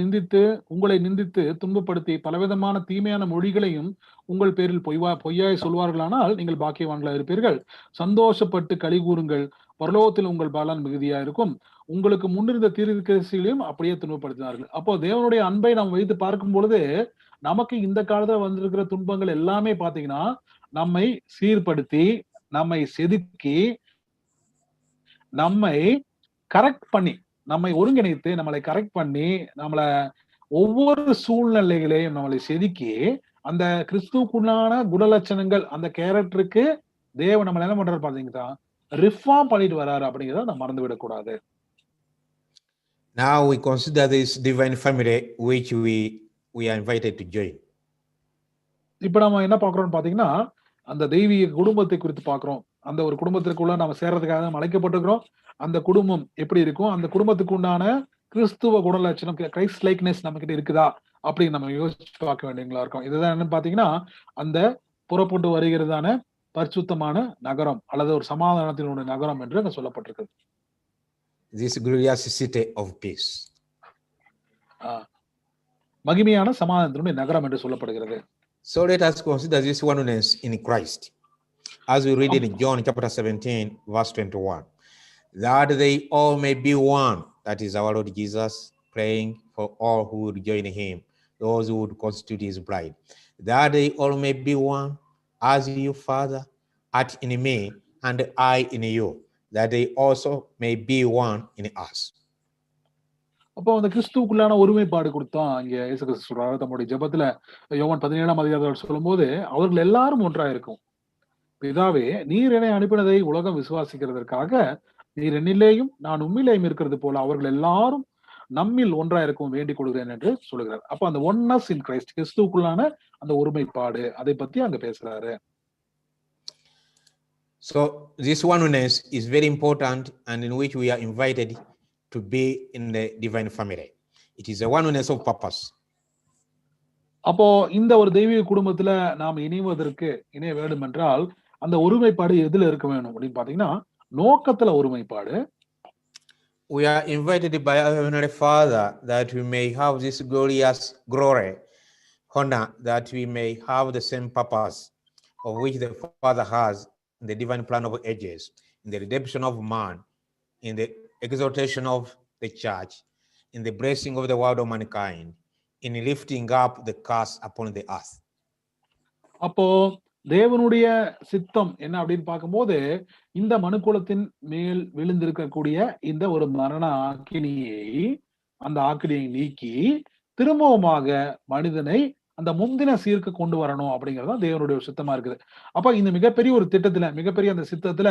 உங்களை நிந்தித்து துன்பப்படுத்தி பலவிதமான தீமையான மொழிகளையும் உங்கள் பேரில் பொய்யாய் சொல்வார்களானால் நீங்கள் பாக்கியவான்களா இருப்பீர்கள். சந்தோஷப்பட்டு களி கூறுங்கள், பரலோகத்தில் உங்கள் பலன் மிகுதியா இருக்கும். உங்களுக்கு முன்னிருந்த தீர்க்கதரிசிகளையும் அப்படியே துன்பப்படுத்தினார்கள். அப்போ தேவனுடைய அன்பை நாம் வைத்து பார்க்கும் பொழுது நமக்கு இந்த காலத்துல வந்திருக்கிற துன்பங்கள் எல்லாமே பாத்தீங்கன்னா, நம்மை சீர்படுத்தி, நம்மை செதுக்கி, நம்மை கரெக்ட் பண்ணி, நம்மை ஒருங்கிணைத்து, நம்மளை கரெக்ட் பண்ணி, நம்மள ஒவ்வொரு சூழ்நிலைகளையும் நம்மளை செதுக்கி, அந்த கிறிஸ்துவுக்குள்ளான குணலட்சணங்கள், அந்த கேரக்டருக்கு தேவன் நம்மள என்ன பண்றாரு பாத்தீங்கன்னா, ரிஃபார்ம் பண்ணிட்டு வராரு அப்படிங்கிறத நம்ம மறந்து விடக்கூடாது. Now we consider this divine family which we are invited to join. இப்ப நம்ம என்ன பாக்குறோம்னு பாத்தீங்கன்னா, அந்த தெய்வீக குடும்பத்தை குறித்து பாக்குறோம். அந்த ஒரு குடும்பத்திற்குள்ள நம்ம சேர்றதுக்காக நம்ம அழைக்கப்பட்டிருக்கிறோம். அந்த குடும்பம் எப்படி இருக்கும், அந்த குடும்பத்துக்கு உண்டான கிறிஸ்துவ குணலட்சணம், கிரைஸ்ட் லைக்னஸ் நம்ம கிட்ட இருக்குதா அப்படின்னு நம்ம யோசிச்சு பார்க்க வேண்டியங்களா இருக்கும். இதுதான் என்னன்னு பாத்தீங்கன்னா, அந்த புறப்பட்டு வருகிறதான பரிசுத்தமான நகரம் அல்லது ஒரு சமாதானத்தினுடைய நகரம் என்று அங்க சொல்லப்பட்டிருக்கு. This glorious city of peace. மகிமையான சமாதானத்தினுடைய நகரம் என்று சொல்லப்படுகிறது. So let us consider this oneness in Christ, as we read in John chapter 17 verse 21, that they all may be one. That is our Lord Jesus praying for all who would join him, those who would constitute his bride, that they all may be one, as you, Father, art in me and I in you, that they also may be one in us. அப்போ அந்த கிறிஸ்துவுக்குள்ளான ஒருமைப்பாடு கொடுத்தோம் இங்க இயேசு கிறிஸ்து சொல்றாரு தம்முடைய ஜெபத்துல யோவான் 17ஆம் அதிகாரத்தில் சொல்லும் போது, அவர்கள் எல்லாரும் ஒன்றா இருக்கும். பிதாவே, நீர் என்னை அனுப்பினதை உலகம் விசுவாசிக்கிறதற்காக நீர் என்னிலேயும் நான் உம்மிலேயும் இருக்கிறது போல அவர்கள் எல்லாரும் நம்மில் ஒன்றா இருக்கும் வேண்டிக் கொள்கிறேன் என்று சொல்லுகிறார். அப்ப அந்த ஒன்னஸ் இன் கிரைஸ்ட், கிறிஸ்துவுக்குள்ளான அந்த ஒருமைப்பாடு, அதை பத்தி அங்க பேசுறாரு. So this oneness is very important and in which we are invited to be in the divine family. It is a oneness of purpose. அப்போ இந்த ஒரு தெய்வீக குடும்பத்துல நாம் இணைய வேண்டும் என்றால் அந்த ஒருமைப்பாடு எதுல இருக்க வேணும் அப்படின்னு பாத்தீங்கன்னா, நோக்கத்துல ஒருமைப்பாடு. We are invited by our Heavenly Father that we may have this glorious glory, honor, that we may have the same purpose of which the Father has in the divine plan of ages, in the redemption of man, in the exaltation of the church, in the blessing of the world of mankind, in lifting up the curse upon the earth. அப்போ தேவனுடைய சித்தம் என்ன அப்படின்னு பார்க்கும்போது, இந்த மனுக்குலத்தின் மேல் விழுந்திருக்கக்கூடிய இந்த ஒரு மரண ஆக்கினியை, அந்த ஆக்கினியை நீக்கி திரும்பவுமாக மனிதனை அந்த முந்தின சீர்க்கு கொண்டு வரணும் அப்படிங்கிறது தான் தேவனுடைய சித்தமா இருக்குது. அப்ப இந்த மிகப்பெரிய ஒரு திட்டத்துல, மிகப்பெரிய அந்த சித்தத்துல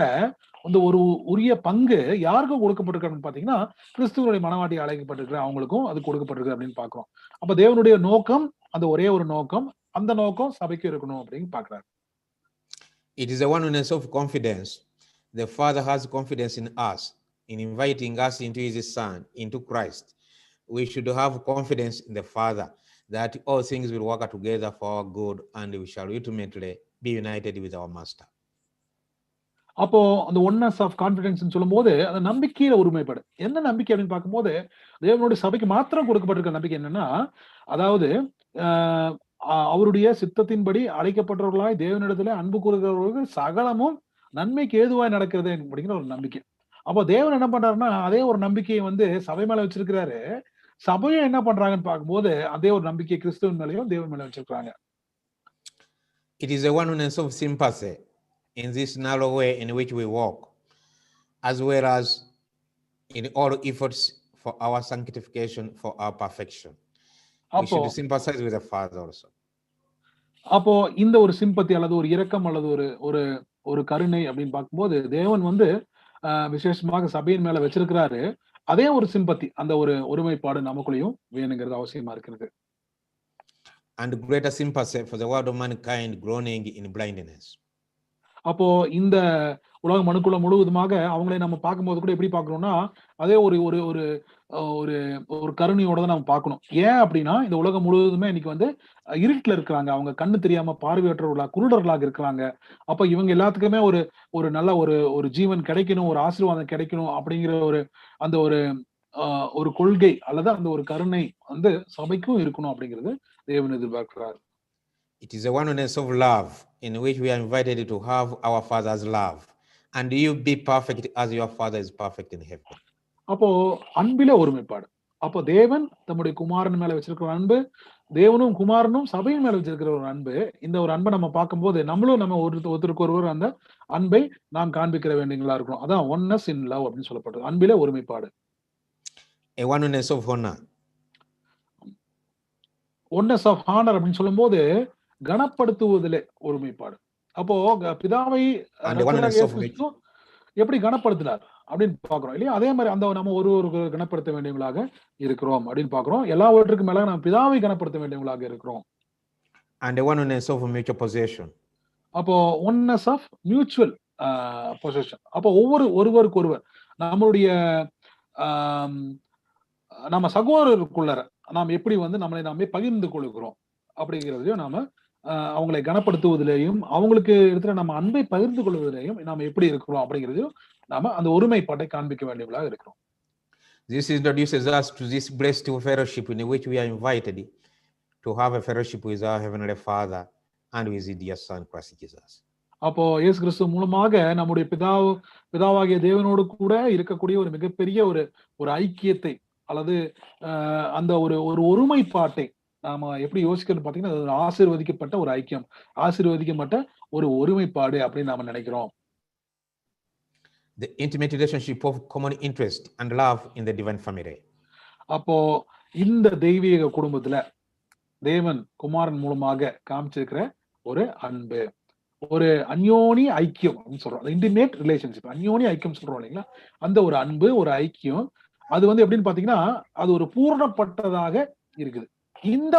வந்து ஒரு உரிய பங்கு யாருக்கும் கொடுக்கப்பட்டிருக்கு பாத்தீங்கன்னா, கிறிஸ்துவனுடைய மனவாட்டி அழைக்கப்பட்டிருக்கிற அவங்களுக்கும் அது கொடுக்கப்பட்டிருக்கு அப்படின்னு பாக்குறோம். அப்ப தேவனுடைய நோக்கம், அந்த ஒரே ஒரு நோக்கம், அந்த நோக்கம் சபைக்கு இருக்கணும் அப்படின்னு பாக்குறாரு. It is a oneness of confidence. The Father has confidence in us, in inviting us into his Son, into Christ. We should have confidence in the Father that all things will work together for our good and we shall ultimately be united with our Master. அப்போ அந்த ஒன்னஸ் ஆஃப் கான்பிடன்ஸ் சொல்லும் போது அந்த நம்பிக்கையில ஒருமைப்பாடு. என்ன நம்பிக்கை அப்படின்னு பார்க்கும்போது, தேவனுடைய சபைக்கு மாத்திரம் கொடுக்கப்பட்டிருக்க நம்பிக்கை என்னன்னா, அதாவது அவருடைய சித்தத்தின்படி அழைக்கப்பட்டவர்களாய் தேவனிடத்துல அன்பு கூறுகிறவர்கள் சகலமும் நன்மைக்கு ஏதுவாய் நடக்கிறது அப்படிங்கிற ஒரு நம்பிக்கை. அப்போ தேவன் என்ன பண்றாருன்னா, அதே ஒரு நம்பிக்கையை வந்து சபை மேல வச்சிருக்கிறாரு. சபையும் என்ன பண்றாங்கன்னு பார்க்கும்போது அதே ஒரு நம்பிக்கை கிறிஸ்துவின் மேலயும் தேவன் மேல வச்சிருக்காங்க. It is a oneness of sympathy in this narrow way in which we walk, as well as in all efforts for our sanctification, for our perfection. We should sympathize with the Father also. அப்போ இந்த ஒரு சிம்பத்தி அல்லது ஒரு இரக்கம் அல்லது ஒரு ஒரு கருணை அப்படின்னு பார்க்கும்போது தேவன் வந்து விசேஷமாக சபையின் மேல வச்சிருக்கிறாரு. அதே ஒரு சிம்பத்தி, அந்த ஒரு ஒருமைப்பாடு நமக்குள்ளேயும் வேணுங்கிறது அவசியமா இருக்கிறது. And greater sympathy for the world of mankind groaning in blindness. அப்போ இந்த உலக மனுக்குள்ள முழுவதுமாக அவங்களை நம்ம பார்க்கும்போது கூட எப்படி பார்க்கணும்னா, அதே ஒரு ஒரு ஒரு ஒரு ஒரு கருணையோட தான் நம்ம பார்க்கணும். ஏன் அப்படின்னா, இந்த உலகம் முழுவதுமே இன்னைக்கு வந்து இருட்டுல இருக்கிறாங்க. அவங்க கண்ணு தெரியாம பார்வையற்றவர்களாக, குருடர்களாக இருக்கிறாங்க. அப்ப இவங்க எல்லாத்துக்குமே ஒரு ஒரு நல்ல ஒரு ஜீவன் கிடைக்கணும், ஒரு ஆசீர்வாதம் கிடைக்கணும் அப்படிங்கிற அந்த ஒரு கொள்கை அல்லது அந்த ஒரு கருணை வந்து சபைக்கும் இருக்கணும் அப்படிங்கிறது தேவன் எதிர்பார்க்கிறார். It is a oneness of love in which we are invited to have our Father's love, and you be perfect as your Father is perfect in heaven. அப்போ அன்பிலே ஒருமைப்பாடு. அப்போ தேவன் தம்முடைய குமாரன் மேல வச்சிருக்கிற அன்பு, தேவனும் குமாரனும் சபையின் மேல வச்சிருக்கிற ஒரு அன்பு. இந்த ஒரு அன்பை நம்ம பார்க்கும்போது நம்மளும் நம்ம ஒருத்தருக்கு ஒருவர் அந்த அன்பை நாம் காண்பிக்கிற வேண்டியங்களா இருக்கணும். அதான் ஒன்னஸ் இன் லவ் அப்படின்னு சொல்லப்பட்டது. அன்பிலே ஒருமைப்பாடு. A oneness of honor. Oneness of honour அப்படின்னு சொல்லும் போது கனப்படுத்துவதிலே ஒருமைப்பாடு. அப்போ பிதாவை எப்படி கனப்படுத்தினார் அப்படின்னு பாக்குறோம் இல்லையா? அதே மாதிரி அந்த நம்ம ஒரு கனப்படுத்த வேண்டியவங்களாக இருக்கிறோம் அப்படின்னு பாக்குறோம். எல்லாவற்றுக்கும் மேல நம்ம பிதாவை கனப்படுத்த வேண்டியவங்களாக இருக்கிறோம். And the oneness of mutual possession. அப்போ ஒன்னஸ் ஆஃப் மியூச்சுவல் பொசஷன். அப்போ ஒருவருக்கு ஒருவர் நம்மளுடைய நம்ம சகோதரருக்குள்ள நாம் எப்படி வந்து நம்மளை நாமே பகிர்ந்து கொள்கிறோம் அப்படிங்கிறதையும் நாம அவங்களை கனப்படுத்துவதிலேயும் அவங்களுக்கு இடத்துல நம்ம அன்பை பகிர்ந்து கொள்வதிலேயும் நாம எப்படி இருக்கிறோம் அப்படிங்கிறதையும் நாம அந்த ஒருமைப்பாட்டை காண்பிக்க வேண்டியவர்களாக இருக்கிறோம். This introduces us to this blessed fellowship in which we are invited to have a fellowship with our Heavenly Father and with His dear Son Christ Jesus. அப்போ இயேசு கிறிஸ்து மூலமாக நம்முடைய பிதாவாகிய தேவனோடு கூட இருக்கக்கூடிய ஒரு மிகப்பெரிய ஒரு ஐக்கியத்தை அல்லது அந்த ஒரு ஒருமைப்பாட்டை நாம எப்படி யோசிக்கணும் பாத்தீங்கன்னா, ஆசீர்வதிக்கப்பட்ட ஒரு ஐக்கியம், ஆசீர்வதிக்கப்பட்ட ஒரு ஒருமைப்பாடு அப்படின்னு நாம நினைக்கிறோம். The intimate relationship of common interest and love in the divine family. அப்போ இந்த தெய்வீக குடும்பத்துல தேவன் குமாரன் மூலமாக காமிச்சிருக்கிற ஒரு அன்பு, ஒரு அந்யோனி ஐக்கியம் அப்படின்னு சொல்றோம். இன்டிமேட் ரிலேஷன்ஷிப், அந்யோனி ஐக்கியம் சொல்றோம் இல்லைங்களா? அந்த ஒரு அன்பு, ஒரு ஐக்கியம், அது வந்து எப்படின்னு பாத்தீங்கன்னா அது ஒரு பூரணப்பட்டதாக இருக்குது. இந்த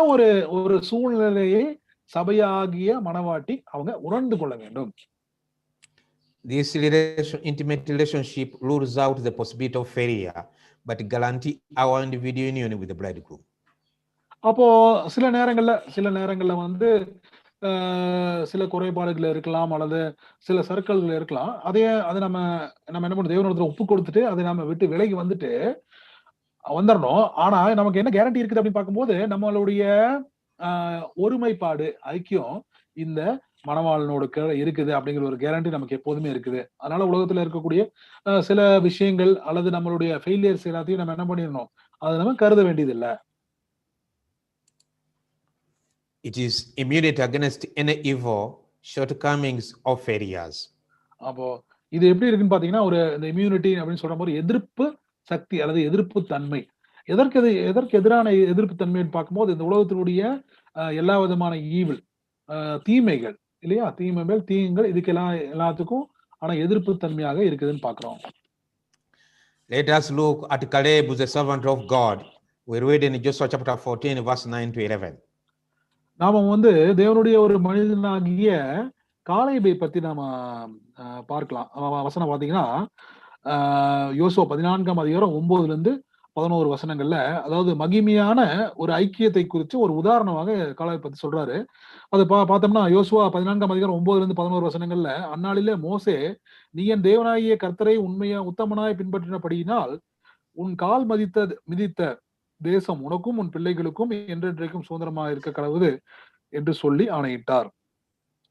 ஒரு சூழ்நிலையை சபையாகிய மனவாட்டி அவங்க உணர்ந்து கொள்ள வேண்டும். This intimate relationship rules out the possibility of failure, but guarantee our individual union with the bridegroom. அப்போ சில நேரங்கள்ல வந்து சில குறைபாடுகள் இருக்கலாம் அல்லது சில சர்க்கிள்கள் இருக்கலாம். அதை நம்ம என்ன பண்ணணும், தேவனிடத்துல ஒப்பு கொடுத்துட்டு அதை நம்ம விட்டு விலகி வந்துடணும். ஆனா நமக்கு என்ன கேரண்டி இருக்குது அப்படின்னு பார்க்கும்போது நம்மளுடைய ஒருமைப்பாடு, ஐக்கியம் இந்த மணவாளனோடு இருக்குது அப்படிங்கிற ஒரு கேரண்டி நமக்கு எப்போதுமே இருக்குது. அதனால உலகத்துல இருக்கக்கூடிய சில விஷயங்கள் அல்லது நம்மளுடைய ஃபெயிலியர்ஸ் எல்லாத்தையும் நம்ம என்ன பண்ணிடணும், அதை நம்ம கருத வேண்டியது இல்லை. It is immunity against any evil, shortcomings or failures. அப்போ இது எப்படி இருக்குன்னு பாத்தீங்கன்னா, இந்த இம்யூனிட்டி அப்படின்னு சொல்ற மாதிரி எதிர்ப்பு சக்தி அல்லது எதிர்ப்பு தன்மை. எதற்கு எதிரான எதிர்ப்பு தன்மைன்னு பார்க்கும்போது இந்த உலகத்தினுடைய எல்லா விதமான ஈவில், தீமைகள் இல்லையா, தீமைகள், தீங்குகள், இதுக்கு எல்லாத்துக்கும் ஆனா எதிர்ப்பு தன்மையாக இருக்குதுன்னு பாக்குறோம். Let us look at Caleb, the servant of God. We read in Joshua chapter 14 verse 9 to 11. நாம வந்து தேவனுடைய ஒரு மனிதனாகிய காலேபை பத்தி நாம பார்க்கலாம். வசனம் பாத்தீங்கன்னா யோசுவா 14ஆம் அதிகாரம் 9ல இருந்து 11 வசனங்கள்ல, அதாவது மகிமையான ஒரு ஐக்கியத்தை குறித்து ஒரு உதாரணமாக காலேபை பத்தி சொல்றாரு. அது பார்த்தோம்னா யோசுவா 14ஆம் அதிகாரம் 9-11 வசனங்கள்ல, அந்நாளிலே மோசே, நீ என் தேவனாகிய கர்த்தரை உத்தமனாய் பின்பற்றினபடியினால் உன் கால் மிதித்த தேசம் உனக்கும் உன் பிள்ளைகளுக்கும் என்றென்றைக்கும் சுதந்திரமாக இருக்க கடவுது என்று சொல்லி ஆணையிட்டார்.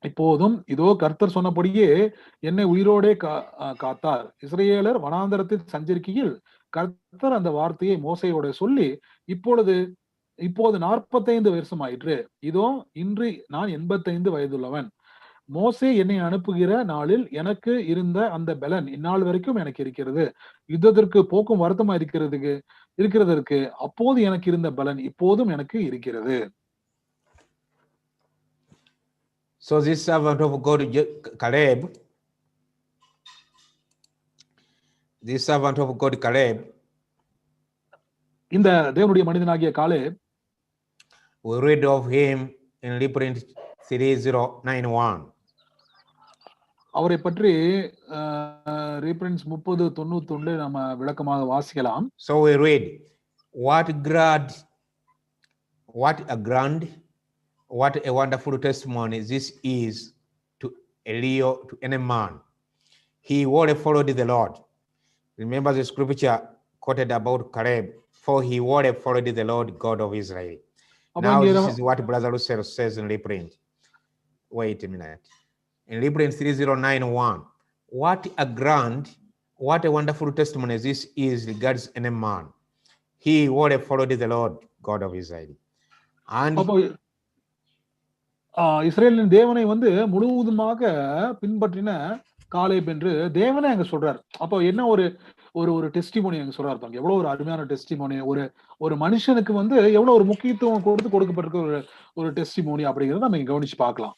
இப்போதும் இதோ கர்த்தர் சொன்னபடியே என்னை உயிரோடே காத்தார். இஸ்ரவேலர் வனாந்தரத்தில் சஞ்சரிக்கையில் கர்த்தர் அந்த வார்த்தையை மோசையோட சொல்லி, இப்போது 45 வருஷம் ஆயிற்று. இதோ இன்று நான் 85 வயதுள்ளவன். மோசே என்னை அனுப்புகிற நாளில் எனக்கு இருந்த அந்த பலன் இந்நாள் வரைக்கும் எனக்கு இருக்கிறது. யுத்தத்திற்கு போக்கும் வருத்தமா இருக்கிறதற்கு அப்போது எனக்கு இருந்த பலன் இப்போதும் எனக்கு இருக்கிறது. So this servant of God, Caleb, இந்த தேவனுடைய மனிதனாகிய Caleb, we read of him in Reprint 3091. அவரை பற்றி ரீப்ரின்ஸ் 3091 நம்ம விளக்கமாக வாசிக்கலாம். So we read, what a wonderful testimony this is to any man. He would have followed the Lord. Remember the scripture quoted about Caleb, for he would have followed the Lord God of Israel. Now this is what Brother Lucero says in Reprint. Wait a minute. In Reprint 3091, what a wonderful testimony this is regards any man. He would have followed the Lord God of Israel. And இஸ்ரேலின் தேவனை முழுவதுமாக பின்பற்றின காலேப் என்று தேவனே அங்க சொல்றாரு. அப்போ என்ன ஒரு டெஸ்டிமோனி அங்க சொல்றாரு பாருங்க. எவ்வளவு ஒரு அருமையான டெஸ்டிமோனி. ஒரு மனுஷனுக்கு எவ்வளவு ஒரு முக்கியத்துவம் கொடுக்கப்பட்டிருக்க ஒரு டெஸ்டிமோனி அப்படிங்கறத நம்ம இங்க கவனிச்சு பார்க்கலாம்.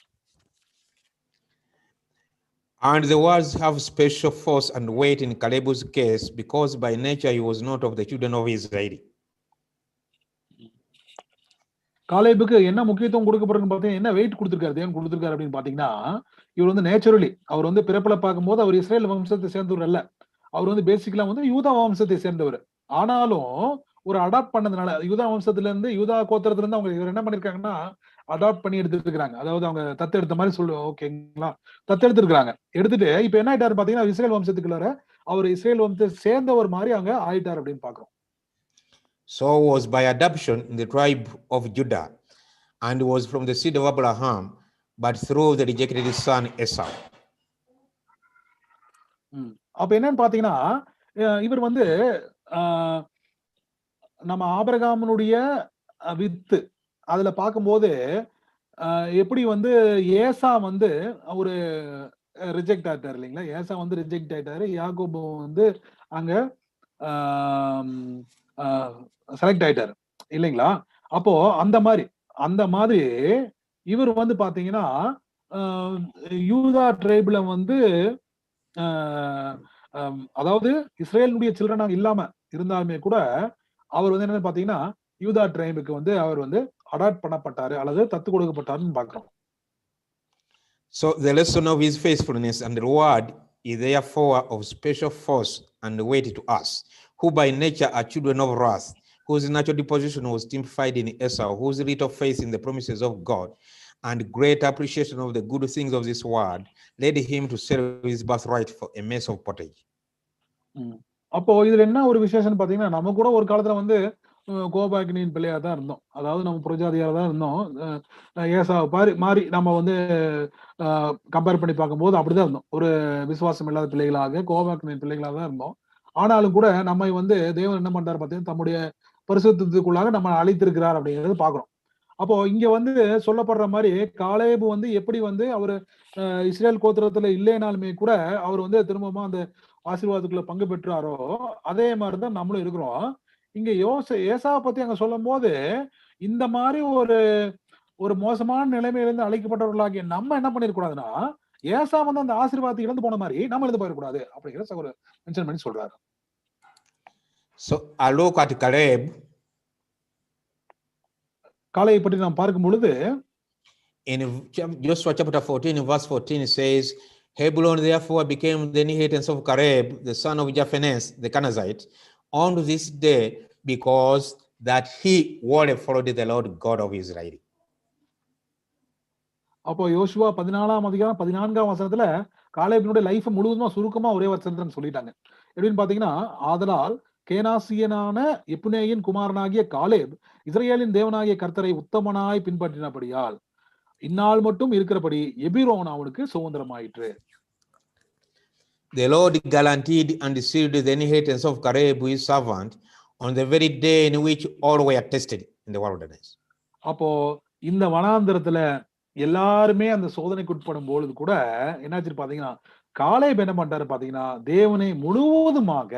And the words have special force and weight in Caleb's case because by nature he was not of the children of Israel. காலேபுக்கு என்ன முக்கியத்துவம் கொடுக்கப்படுதுன்னு பார்த்தீங்கன்னா, என்ன வெயிட் கொடுத்திருக்காரு தேவன் கொடுத்திருக்காரு அப்படின்னு பாத்தீங்கன்னா, இவர் நேச்சுரலி அவர் பிறப்புல பார்க்கும்போது அவர் இஸ்ரேல் வம்சத்தை சேர்ந்தவர் அல்ல. அவர் பேசிக்கலா யூதா வம்சத்தை சேர்ந்தவர். ஆனாலும் ஒரு அடாப்ட் பண்ணதுனால யூதா வம்சத்துல இருந்து யூதா கோத்திரத்துல இருந்து அவங்க இவர் என்ன பண்ணிருக்காங்கன்னா அடாப்ட் பண்ணி எடுத்துட்டு இருக்காங்க. அதாவது அவங்க தத்தெடுத்த மாதிரி ஓகேங்களா, தத்தெடுத்துருக்காங்க. எடுத்துட்டு இப்ப என்ன ஆயிட்டாரு பாத்தீங்கன்னா, இஸ்ரேல் வம்சத்துக்குள்ளார அவர் இஸ்ரேல் வம்சத்தை சேர்ந்தவர் மாதிரி அங்க ஆயிட்டார் அப்படின்னு பாக்குறோம். So was by adoption in the tribe of Judah and was from the seed of Abraham, but through the rejected son Esau. அப்ப என்னன்னு பாத்தீங்கன்னா, இவர் நம்ம ஆபிரகாமுடைய வித்து அதுல பார்க்கும்போது எப்படி ஏசா ஒரு ரிஜெக்ட் ஆயிட்டாரு இல்லைங்களா. ஏசா ரிஜெக்ட் ஆயிட்டாரு. யாக்கோபு அங்க செலக்ட் ஆயிட்டாரு இல்லைங்களா. அப்போ அந்த மாதிரி இவர் பாத்தீங்கன்னா யூதா ட்ரைப்ல அதாவது இஸ்ரேலுடைய சில்ட்ரனா இல்லாம இருந்தாலுமே கூட அவர் என்னன்னு பாத்தீங்கன்னா யூதா ட்ரைபுக்கு அவர் அடாப்ட் பண்ணப்பட்டாரு அல்லது தத்து கொடுக்கப்பட்டாருன்னு பாக்குறோம். So the lesson of his faithfulness and reward is therefore of special force and weight to us, who by nature are children of wrath, whose natural disposition was typified in Esau, whose little faith in the promises of God and great appreciation of the good things of this world led him to sell his birthright for a mess of pottage. அப்போ இதுல என்ன ஒரு விசேஷம் பாத்தீங்கன்னா, நம்ம கூட ஒரு காலத்துல கோபாக்கினின் பிள்ளையா தான் இருந்தோம். அதாவது நம்ம புரஜாதியார தான் இருந்தோம். ஏசாவை மாறி நம்ம கம்பேர் பண்ணி பார்க்கும்போது அப்படிதான் இருந்தோம். ஒரு விசுவாசம் இல்லாத பிள்ளைகளாக கோபாக்கினின் பிள்ளைகளாக தான் இருந்தோம். ஆனாலும் கூட நம்ம தேவன் என்ன பண்றாரு பார்த்தீங்கன்னா, தம்முடைய பரிசுத்தத்துக்குள்ளாக நம்ம அழைத்திருக்கிறார் அப்படிங்கிறது பாக்குறோம். அப்போ இங்க சொல்லப்படுற மாதிரி காலேபு எப்படி அவரு இஸ்ரேல் கோத்திரத்துல இல்லைனாலுமே கூட அவர் திரும்பமா அந்த ஆசீர்வாதத்துக்குள்ள பங்கு பெற்றாரோ அதே மாதிரிதான் நம்மளும் இருக்கிறோம். இங்க ஏசாவை பத்தி அங்க சொல்லும் போது இந்த மாதிரி ஒரு மோசமான நிலைமையிலிருந்து அழைக்கப்பட்டவர்களாகிய நம்ம என்ன பண்ணிருக்கூடாதுன்னா, ஏசா அந்த ஆசீர்வாதத்தை இழந்து போன மாதிரி நம்ம இழந்து போயிடக்கூடாது அப்படிங்கிற ஒரு மென்ஷன் பண்ணி சொல்றாரு. So I look at Caleb. காலேபை பற்றி நாம் பார்க்கும் பொழுது in Joshua chapter 14 verse 14 says, Hebron therefore became the inheritance of Caleb the son of Jephunneh the Kenizzite. On this day because that he would have followed the Lord God of Israel. அப்போ யோசுவா 14ஆம் அதிகாரம் 14ஆம் வசனத்துல காலேபினுடைய லைஃப் முழுவதுமா சுருக்கமா ஒரே வசனத்துல சொல்லிட்டாங்க. எப்படின்னு பாத்தீங்கன்னா, ஆதலால் கேனாசியனான எப்புனேயின் குமாரனாகிய காலேப் இஸ்ரேலின் தேவனாகிய கர்த்தரை உத்தமனாய் பின்பற்றினபடியால் இந்நாள் மட்டும் இருக்கிறபடி எபிரோன் அவனுக்கு சுதந்திரமாயிற்று. The Lord guaranteed and sealed the inheritance of Caleb his servant on the very day in which all were tested in the wilderness. அப்போ இந்த வனாந்திரத்துல எல்லாருமே அந்த சோதனைக்கு உட்படும் பொழுது கூட என்னாச்சு பாத்தீங்கன்னா, காலேப் என்ன பண்றாரு பாத்தீங்கன்னா, தேவனை முழுவதுமாக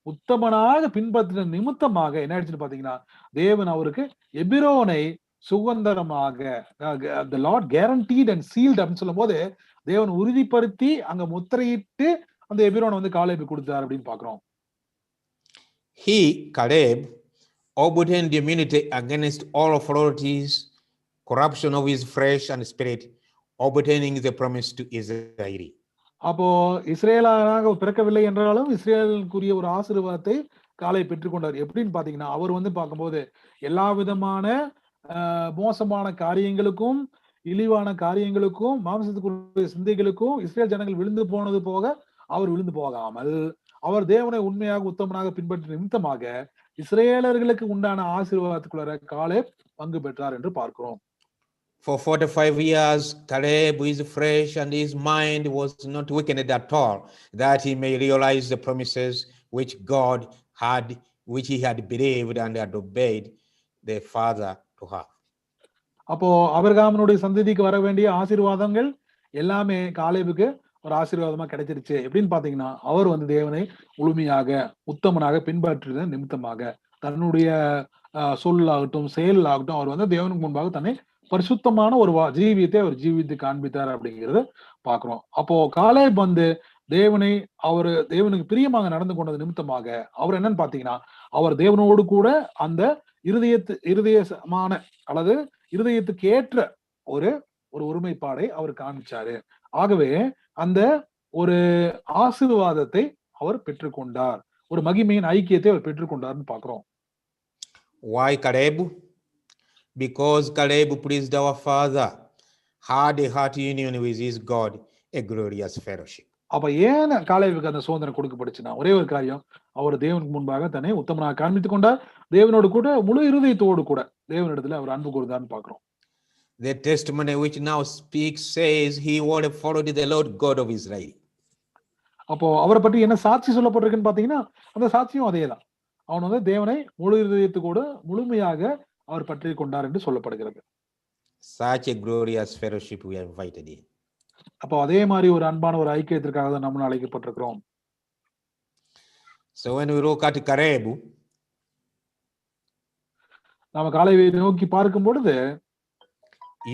உத்தமனாக பின்பற்றின நிமித்தமாக என்ன ஆயிடுச்சுன்னு பாத்தீங்கன்னா, தேவன் அவருக்கு எபிரோனை சுதந்திரமாக the Lord guaranteed and sealed அப்படின்னு சொல்லும் போது தேவன் உறுதிப்படுத்தி அங்க முத்திரையிட்டு அந்த எபிரோனை வந்து காலேபு கொடுத்தார் அப்படின்னு பாக்குறோம். He, Caleb, obtained immunity against all authorities, corruption of his flesh and spirit, obtaining the promise to Israel. அப்போ இஸ்ரேலாக பிறக்கவில்லை என்றாலும் இஸ்ரேலுக்குரிய ஒரு ஆசீர்வாதத்தை காலேப் பெற்றுக்கொண்டார். எப்படின்னு பாத்தீங்கன்னா, அவர் வந்து பார்க்கும்போது எல்லா விதமான மோசமான காரியங்களுக்கும் இழிவான காரியங்களுக்கும் மாம்சத்துக்குரிய சிந்தைகளுக்கும் இஸ்ரேல் ஜனங்கள் விழுந்து போனது போக அவர் விழுந்து போகாமல் அவர் தேவனை உண்மையாக உத்தமனாக பின்பற்றிய நிமித்தமாக இஸ்ரேலர்களுக்கு உண்டான ஆசீர்வாதத்துக்குள்ள காலேப் பங்கு பெற்றார் என்று பார்க்கிறோம். For 45 years, Caleb, his flesh and his mind was not weakened at all, that he may realize the promises which God had, which he had believed and had obeyed the father to have. அப்போ ஆபிரகாமினுடைய சந்ததிக்கு வர வேண்டிய ஆசீர்வாதங்கள் எல்லாமே காலேபுக்கு ஒரு ஆசீர்வாதமா கிடைச்சிருச்சு. எப்படின்னு பாத்தீங்கன்னா, அவர் வந்து தேவனை முழுமையாக உத்தமனாக பின்பற்றின நிமித்தமாக தன்னுடைய சொல்லாகட்டும் செயலாகட்டும் அவர் வந்து தேவனுக்கு முன்பாக தன்னை பரிசுத்தமான ஒரு ஜீவியத்தை அவர் ஜீவித்து காண்பித்தார் அப்படிங்கிறத பாக்குறோம். அப்போ காலேப் வந்து தேவனுக்கு பிரியமாக நடந்து கொண்டது நிமித்தமாக அவர் என்னன்னு பாத்தீங்கன்னா, அவர் தேவனோடு கூட அந்த இருதயமான அல்லது இருதயத்துக்கு ஏற்ற ஒரு ஒருமைப்பாடை அவர் காமிச்சாரு. ஆகவே அந்த ஒரு ஆசீர்வாதத்தை அவர் பெற்றுக்கொண்டார், ஒரு மகிமையின் ஐக்கியத்தை அவர் பெற்றுக்கொண்டார்னு பாக்குறோம். Why Caleb? Because Caleb pleased our father, had a heart union with his God, a glorious fellowship. அப்ப ஏன் காலேபுக்கு அந்த சுதந்திரம் கொடுக்கப்படுச்சுன்னா, ஒரே ஒரு காரியம், அவர் தேவனுக்கு முன்பாக தன்னை உத்தமனாக காண்பித்துக் கொண்டார், தேவனோடு கூட முழு இருதயத்தோடு கூட தேவனிடத்துல அவர் அன்பு கூர்ந்தார்னு பாக்குறோம். The testimony which now speaks says he would have followed the Lord God of Israel. அப்போ அவரை பற்றி என்ன சாட்சி சொல்லப்பட்டிருக்குன்னு பாத்தீங்கன்னா, அந்த சாட்சியும் அதேதான். அவன் வந்து தேவனை முழு இருதயத்தோடு முழுமையாக அவர் பற்றி கொண்டார் என்று சொல்லப்படுகிறது. Such a glorious fellowship we are invited in. அப்போ அதே மாதிரி ஒரு அன்பான ஒரு ஐக்கியத்திற்காக தான் நம்ம அழைக்கப்பட்டிருக்கிறோம். So when we look at Caleb, நாம காலேபை நோக்கி பார்க்கும் பொழுது,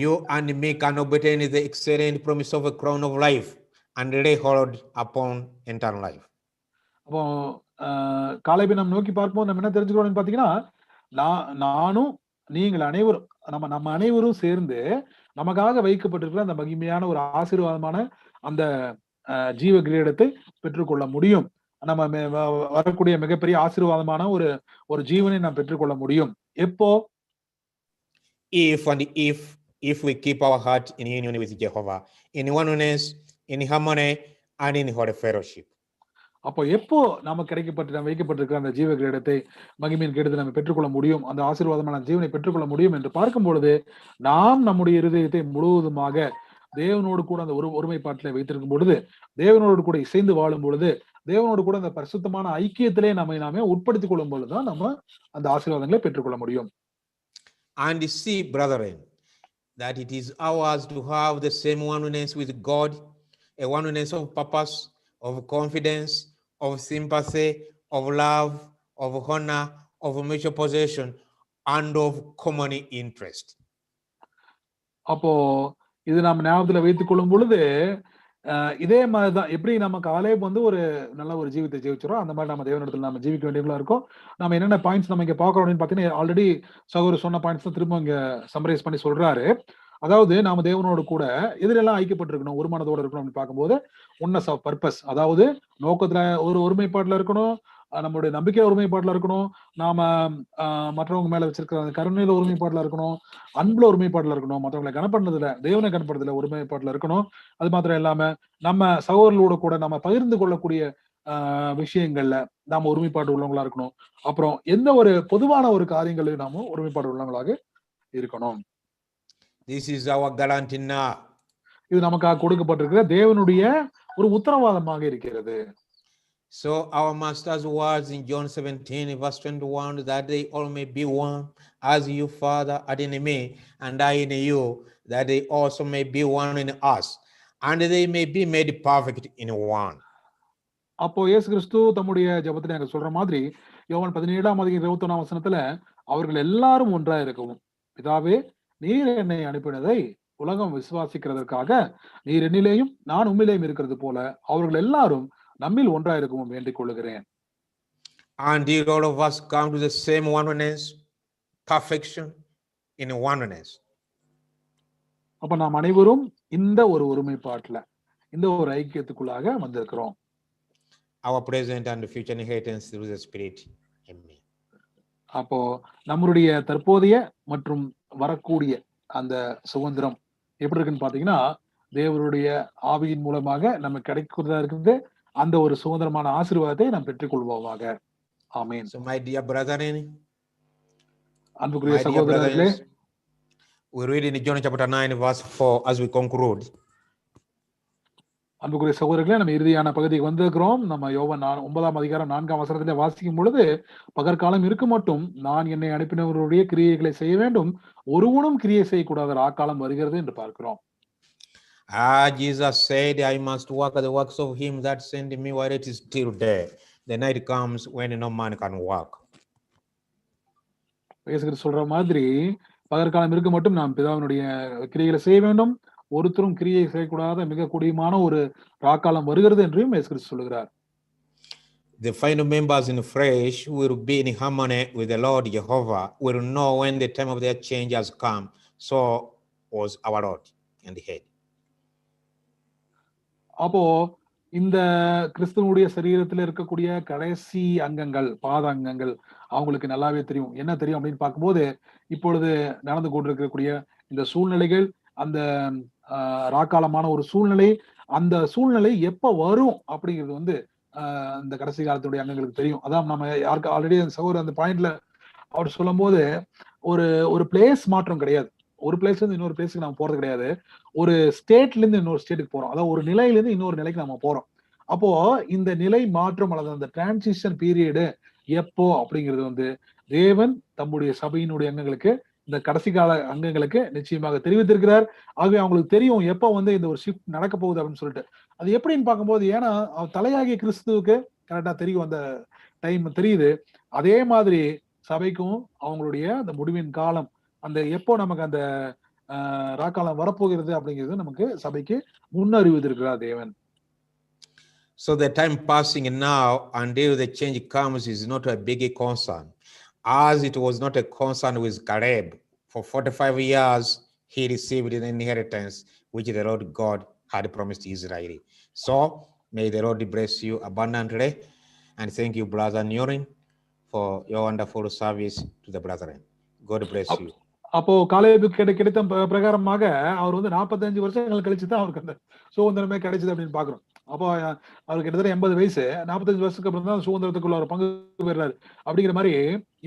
you and me can obtain the excellent promise of a crown of life and lay hold upon eternal life. அப்போ காலேபை நம்ம நோக்கி பார்க்கும்போது நம்ம என்ன தெரிஞ்சுக்கிறோம்னு பாத்தீங்கன்னா, நானும் நீங்கள் அனைவரும் நம்ம அனைவரும் சேர்ந்து நமக்காக வைக்கப்பட்டிருக்கிற அந்த மகிமையான ஒரு ஆசீர்வாதமான அந்த ஜீவ கிரீடத்தை பெற்றுக்கொள்ள முடியும். நம்ம வரக்கூடிய மிகப்பெரிய ஆசீர்வாதமான ஒரு ஜீவனை நாம் பெற்றுக்கொள்ள முடியும். எப்போ? If we keep our heart in union with Jehovah, in oneness, in harmony, and in holy fellowship. அப்போ எப்போ நாம வைக்கப்பட்டிருக்கிற அந்த ஜீவ கிரீடத்தை மகிமையின் கிரீடத்தை நம்ம பெற்றுக்கொள்ள முடியும், அந்த ஆசீர்வாதமான ஜீவனை பெற்றுக்கொள்ள முடியும் என்று பார்க்கும் பொழுது, நாம் நம்முடைய இருதயத்தை முழுவதுமாக தேவனோடு கூட அந்த ஒருமைப்பாட்டிலே வைத்திருக்கும் பொழுது, தேவனோடு கூட இசைந்து வாழும் பொழுது, தேவனோடு கூட அந்த பரிசுத்தமான ஐக்கியத்திலே நாமே உட்படுத்திக் கொள்ளும் பொழுதுதான் நம்ம அந்த ஆசீர்வாதங்களை பெற்றுக்கொள்ள முடியும். And see, brethren, that it is ours to have the same oneness with God, a oneness of purpose, of confidence, of sympathy, of love, of honor, of mutual possession, and of common interest. அப்போ இது நம்ம ஞாபகத்துல வைத்துக் கொள்ளும் பொழுது, இதே மாதிரிதான் எப்படி நம்ம காலேப் வந்து ஒரு நல்ல ஒரு ஜீவித்தை ஜீவிச்சிடும், அந்த மாதிரி நம்ம தேவனிடத்துல நம்ம ஜீவிக்க வேண்டியவங்களா இருக்கும். நம்ம என்னென்ன பாயிண்ட்ஸ் நம்ம இங்க பாக்குறோம் அப்படின்னு பாத்தீங்கன்னா, ஆல்ரெடி சகோதரர் சொன்ன பாயிண்ட்ஸ் தான் திரும்ப இங்க சம்மரைஸ் பண்ணி சொல்றாரு. அதாவது நாம தேவனோடு கூட எதிரெல்லாம் ஐக்கியப்பட்டிருக்கணும், ஒரு மனதோடு இருக்கணும் அப்படின்னு பார்க்கும்போது, ஒன்னஸ் ஆஃப் பர்பஸ், அதாவது நோக்கத்துல ஒரு ஒருமைப்பாட்டுல இருக்கணும், நம்மளுடைய நம்பிக்கை ஒருமைப்பாட்டுல இருக்கணும், நாம மற்றவங்க மேல வச்சிருக்கிற அந்த கருணையில ஒருமைப்பாட்டுல இருக்கணும், அன்புல ஒருமைப்பாட்டுல இருக்கணும், மற்றவங்களை கனப்படுறதுல தேவனை கனப்படுறதுல ஒருமைப்பாட்டுல இருக்கணும். அது மாத்திரம் இல்லாம நம்ம சகோதரர்களோட கூட நம்ம பகிர்ந்து கொள்ளக்கூடிய விஷயங்கள்ல நாம ஒருமைப்பாடு உள்ளவங்களா இருக்கணும். அப்புறம் எந்த ஒரு பொதுவான ஒரு காரியங்களையும் நாம ஒருமைப்பாடு உள்ளவங்களாக இருக்கணும். This is our guarantee now. இது நமக்காக கொடுக்கப்பட்டிருக்கிற தேவனுடைய ஒரு உத்தரவாதமாக இருக்கிறது. So our master's words in John 17 verse 21, that they all may be one, as you, Father, art in me, and I in you, that they also may be one in us, and they may be made perfect in one. அப்போ இயேசு கிறிஸ்து தம்முடைய ஜெபத்துல எனக்கு சொல்ற மாதிரி யோவான் 17:21 அவர்கள் எல்லாரும் ஒன்றா இருக்கவும், பிதாவே நீர் என்னை அனுப்பினதை உலகம் விசுவாசிக்கிறதற்காக நீர் என்னிலேயும் நான் உம்மிலேயும் இருக்கிறது போல அவர்கள் எல்லாரும் நம்மில் ஒன்றா இருக்கவும் வேண்டிக் கொள்ளுகிறேன். And did all of us come to the same oneness, perfection in oneness. அப்ப நாம் அனைவரும் இந்த ஒரு ஒருமைப்பாட்டுல இந்த ஒரு ஐக்கியத்துக்குள்ளாக வந்திருக்கிறோம். Our present and future inheritance through the Spirit. Amen. அப்போ நம்மளுடைய தற்போதைய மற்றும் வரக்கூடிய அந்த சுதந்திரம் எப்படி இருக்குன்னு பாத்தீங்கன்னா, தேவருடைய ஆவியின் மூலமாக நமக்கு கிடைக்கிறதா இருக்குது. அந்த ஒரு சுதந்திரமான ஆசீர்வாதத்தை நாம் பெற்றுக் கொள்வோமாக. ஆமென். So my dear brethren, அன்புக்குரிய சகோதரர்களே, we read in John chapter 9 verse 4 as we conclude. அன்புக்குரிய சகோதரர்களே, நம்ம இறுதியான பகுதிக்கு வந்திருக்கிறோம். நம்ம யோவான் 9:4 வாசிக்கும் பொழுது, பகற்காலம் இருக்க மட்டும் நான் என்னை அனுப்பினவருடைய கிரியைகளை செய்ய வேண்டும், ஒருவனும் கிரியை செய்யக்கூடாத ராக்காலம் வருகிறது என்று பார்க்கிறோம். Jesus said, I must work the works of him that sent me while it is still day. The night comes when no man can work. சொல்ற மாதிரி பகற்காலம் இருக்க மட்டும் நாம் பிதாவினுடைய கிரியைகளை செய்ய வேண்டும், ஒருத்தரும் கிரியை செய்யக்கூடாத மிக கொடியமான ஒரு ராக்காலம் வருகிறது என்றும் இயேசு கிறிஸ்து சொல்கிறார். The final members in flesh will be in harmony with the Lord Jehovah, will know when the time of their change has come. So was our Lord and the head. அப்போ இந்த கிறிஸ்துவனுடைய சரீரத்தில் இருக்கக்கூடிய கடைசி அங்கங்கள், பாத அங்கங்கள் அவங்களுக்கு நல்லாவே தெரியும். என்ன தெரியும் அப்படின்னு பார்க்கும்போது, இப்பொழுது நடந்து கொண்டிருக்கக்கூடிய இந்த சூழ்நிலைகள், அந்த ராக்காலமான ஒரு சூழ்நிலை, அந்த சூழ்நிலை எப்ப வரும் அப்படிங்கிறது இந்த கடைசி காலத்துடைய அங்கங்களுக்கு தெரியும். அதான் நம்ம யாருக்கு ஆல்ரெடி சகோதரர் அந்த பாயிண்ட்ல அவர் சொல்லும் போது, ஒரு பிளேஸ் மாற்றம் கிடையாது. ஒரு பிளேஸ்ல இருந்து இன்னொரு பிளேஸ்க்கு நம்ம போறது கிடையாது. ஒரு ஸ்டேட்ல இருந்து இன்னொரு ஸ்டேட்டுக்கு போறோம். அதாவது ஒரு நிலையில இருந்து இன்னொரு நிலைக்கு நம்ம போறோம். அப்போ இந்த நிலை மாற்றம் அல்லது அந்த டிரான்சிஷன் பீரியடு எப்போ அப்படிங்கிறது தேவன் தம்முடைய சபையினுடைய அங்கங்களுக்கு, இந்த கடைசி கால அங்கங்களுக்கு நிச்சயமாக தெரிவித்திருக்கிறார். ஆகவே அவங்களுக்கு தெரியும் எப்போ இந்த ஒரு ஷிஃப்ட் நடக்க போகுது அப்படின்னு சொல்லிட்டு. அது எப்படின்னு பார்க்கும்போது, ஏன்னா தலையாகிய கிறிஸ்துவுக்கு கரெக்டா தெரியும், அந்த டைம் தெரியுது. அதே மாதிரி சபைக்கும் அவங்களுடைய அந்த முடிவின் காலம், அந்த எப்போ நமக்கு அந்த ராக்காலம் வரப்போகிறது அப்படிங்கிறது நமக்கு சபைக்கு முன்னறிவித்திருக்கிறார் தேவன். So the time passing now until the change comes is not a big concern, as it was not a concern with Caleb. For 45 years he received an inheritance which the Lord God had promised Israel. So may the Lord bless you abundantly, and thank you, Brother Nurin, for your wonderful service to the brethren. God bless you. அப்போ காலேபுக்கு கிடைத்த பிரகாரமாக அவர் 45 வருஷங்கள் கழிச்சு தான் அவருக்கு அந்த சுதந்திரமே கிடைச்சது அப்படின்னு பாக்குறோம். அப்போ அவருக்கு கிட்டத்தட்ட 80 வயசு, 45 வருஷத்துக்கு அப்புறம் தான் சுதந்திரத்துக்குள்ள ஒரு பங்கு பெறாரு. அப்படிங்கிற மாதிரி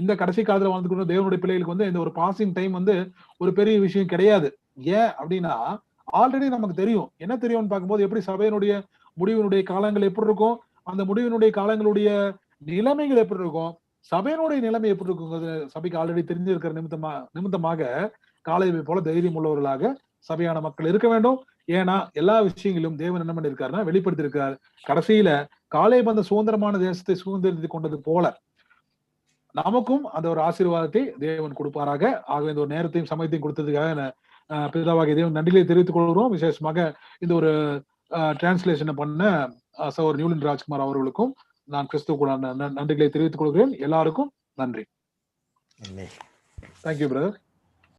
இந்த கடைசி காலத்துல வாழ்ந்துக்கணும் தேவனுடைய பிள்ளைகளுக்கு இந்த ஒரு பாசிங் டைம் ஒரு பெரிய விஷயம் கிடையாது. ஏன் அப்படின்னா, ஆல்ரெடி நமக்கு தெரியும். என்ன தெரியும்னு பார்க்கும்போது, எப்படி சபையினுடைய முடிவினுடைய காலங்கள் எப்படி இருக்கும், அந்த முடிவினுடைய காலங்களுடைய நிலைமைகள் எப்படி இருக்கும், சபையினுடைய நிலைமை எப்படி இருக்குங்கிறது சபைக்கு ஆல்ரெடி தெரிஞ்சிருக்கிற நிமித்தமாக காலேபை போல தைரியம் உள்ளவர்களாக சபையான மக்கள் இருக்க வேண்டும். ஏன்னா எல்லா விஷயங்களும் தேவன் என்ன பண்ணிருக்காருன்னா வெளிப்படுத்தி இருக்காரு. கடைசியில காலேப் அந்த சுதந்திரமான தேசத்தை சுதந்திரத்தை கொண்டது போல நமக்கும் அந்த ஒரு ஆசீர்வாதத்தை தேவன் கொடுப்பாராக. ஆகவே இந்த ஒரு நேரத்தையும் சமயத்தையும் கொடுத்ததுக்காக பிதாவாகிய தேவன் நன்றிகளை தெரிவித்துக் கொள்கிறோம். விசேஷமாக இந்த ஒரு டிரான்ஸ்லேஷனை பண்ண சகோதரர் நியூலின் ராஜ்குமார் அவர்களுக்கும் நான் கிறிஸ்துவுக்குள்ள நன்றிகளை தெரிவித்துக் கொள்கிறேன். எல்லாருக்கும் நன்றி. Amen. Thank you, brother.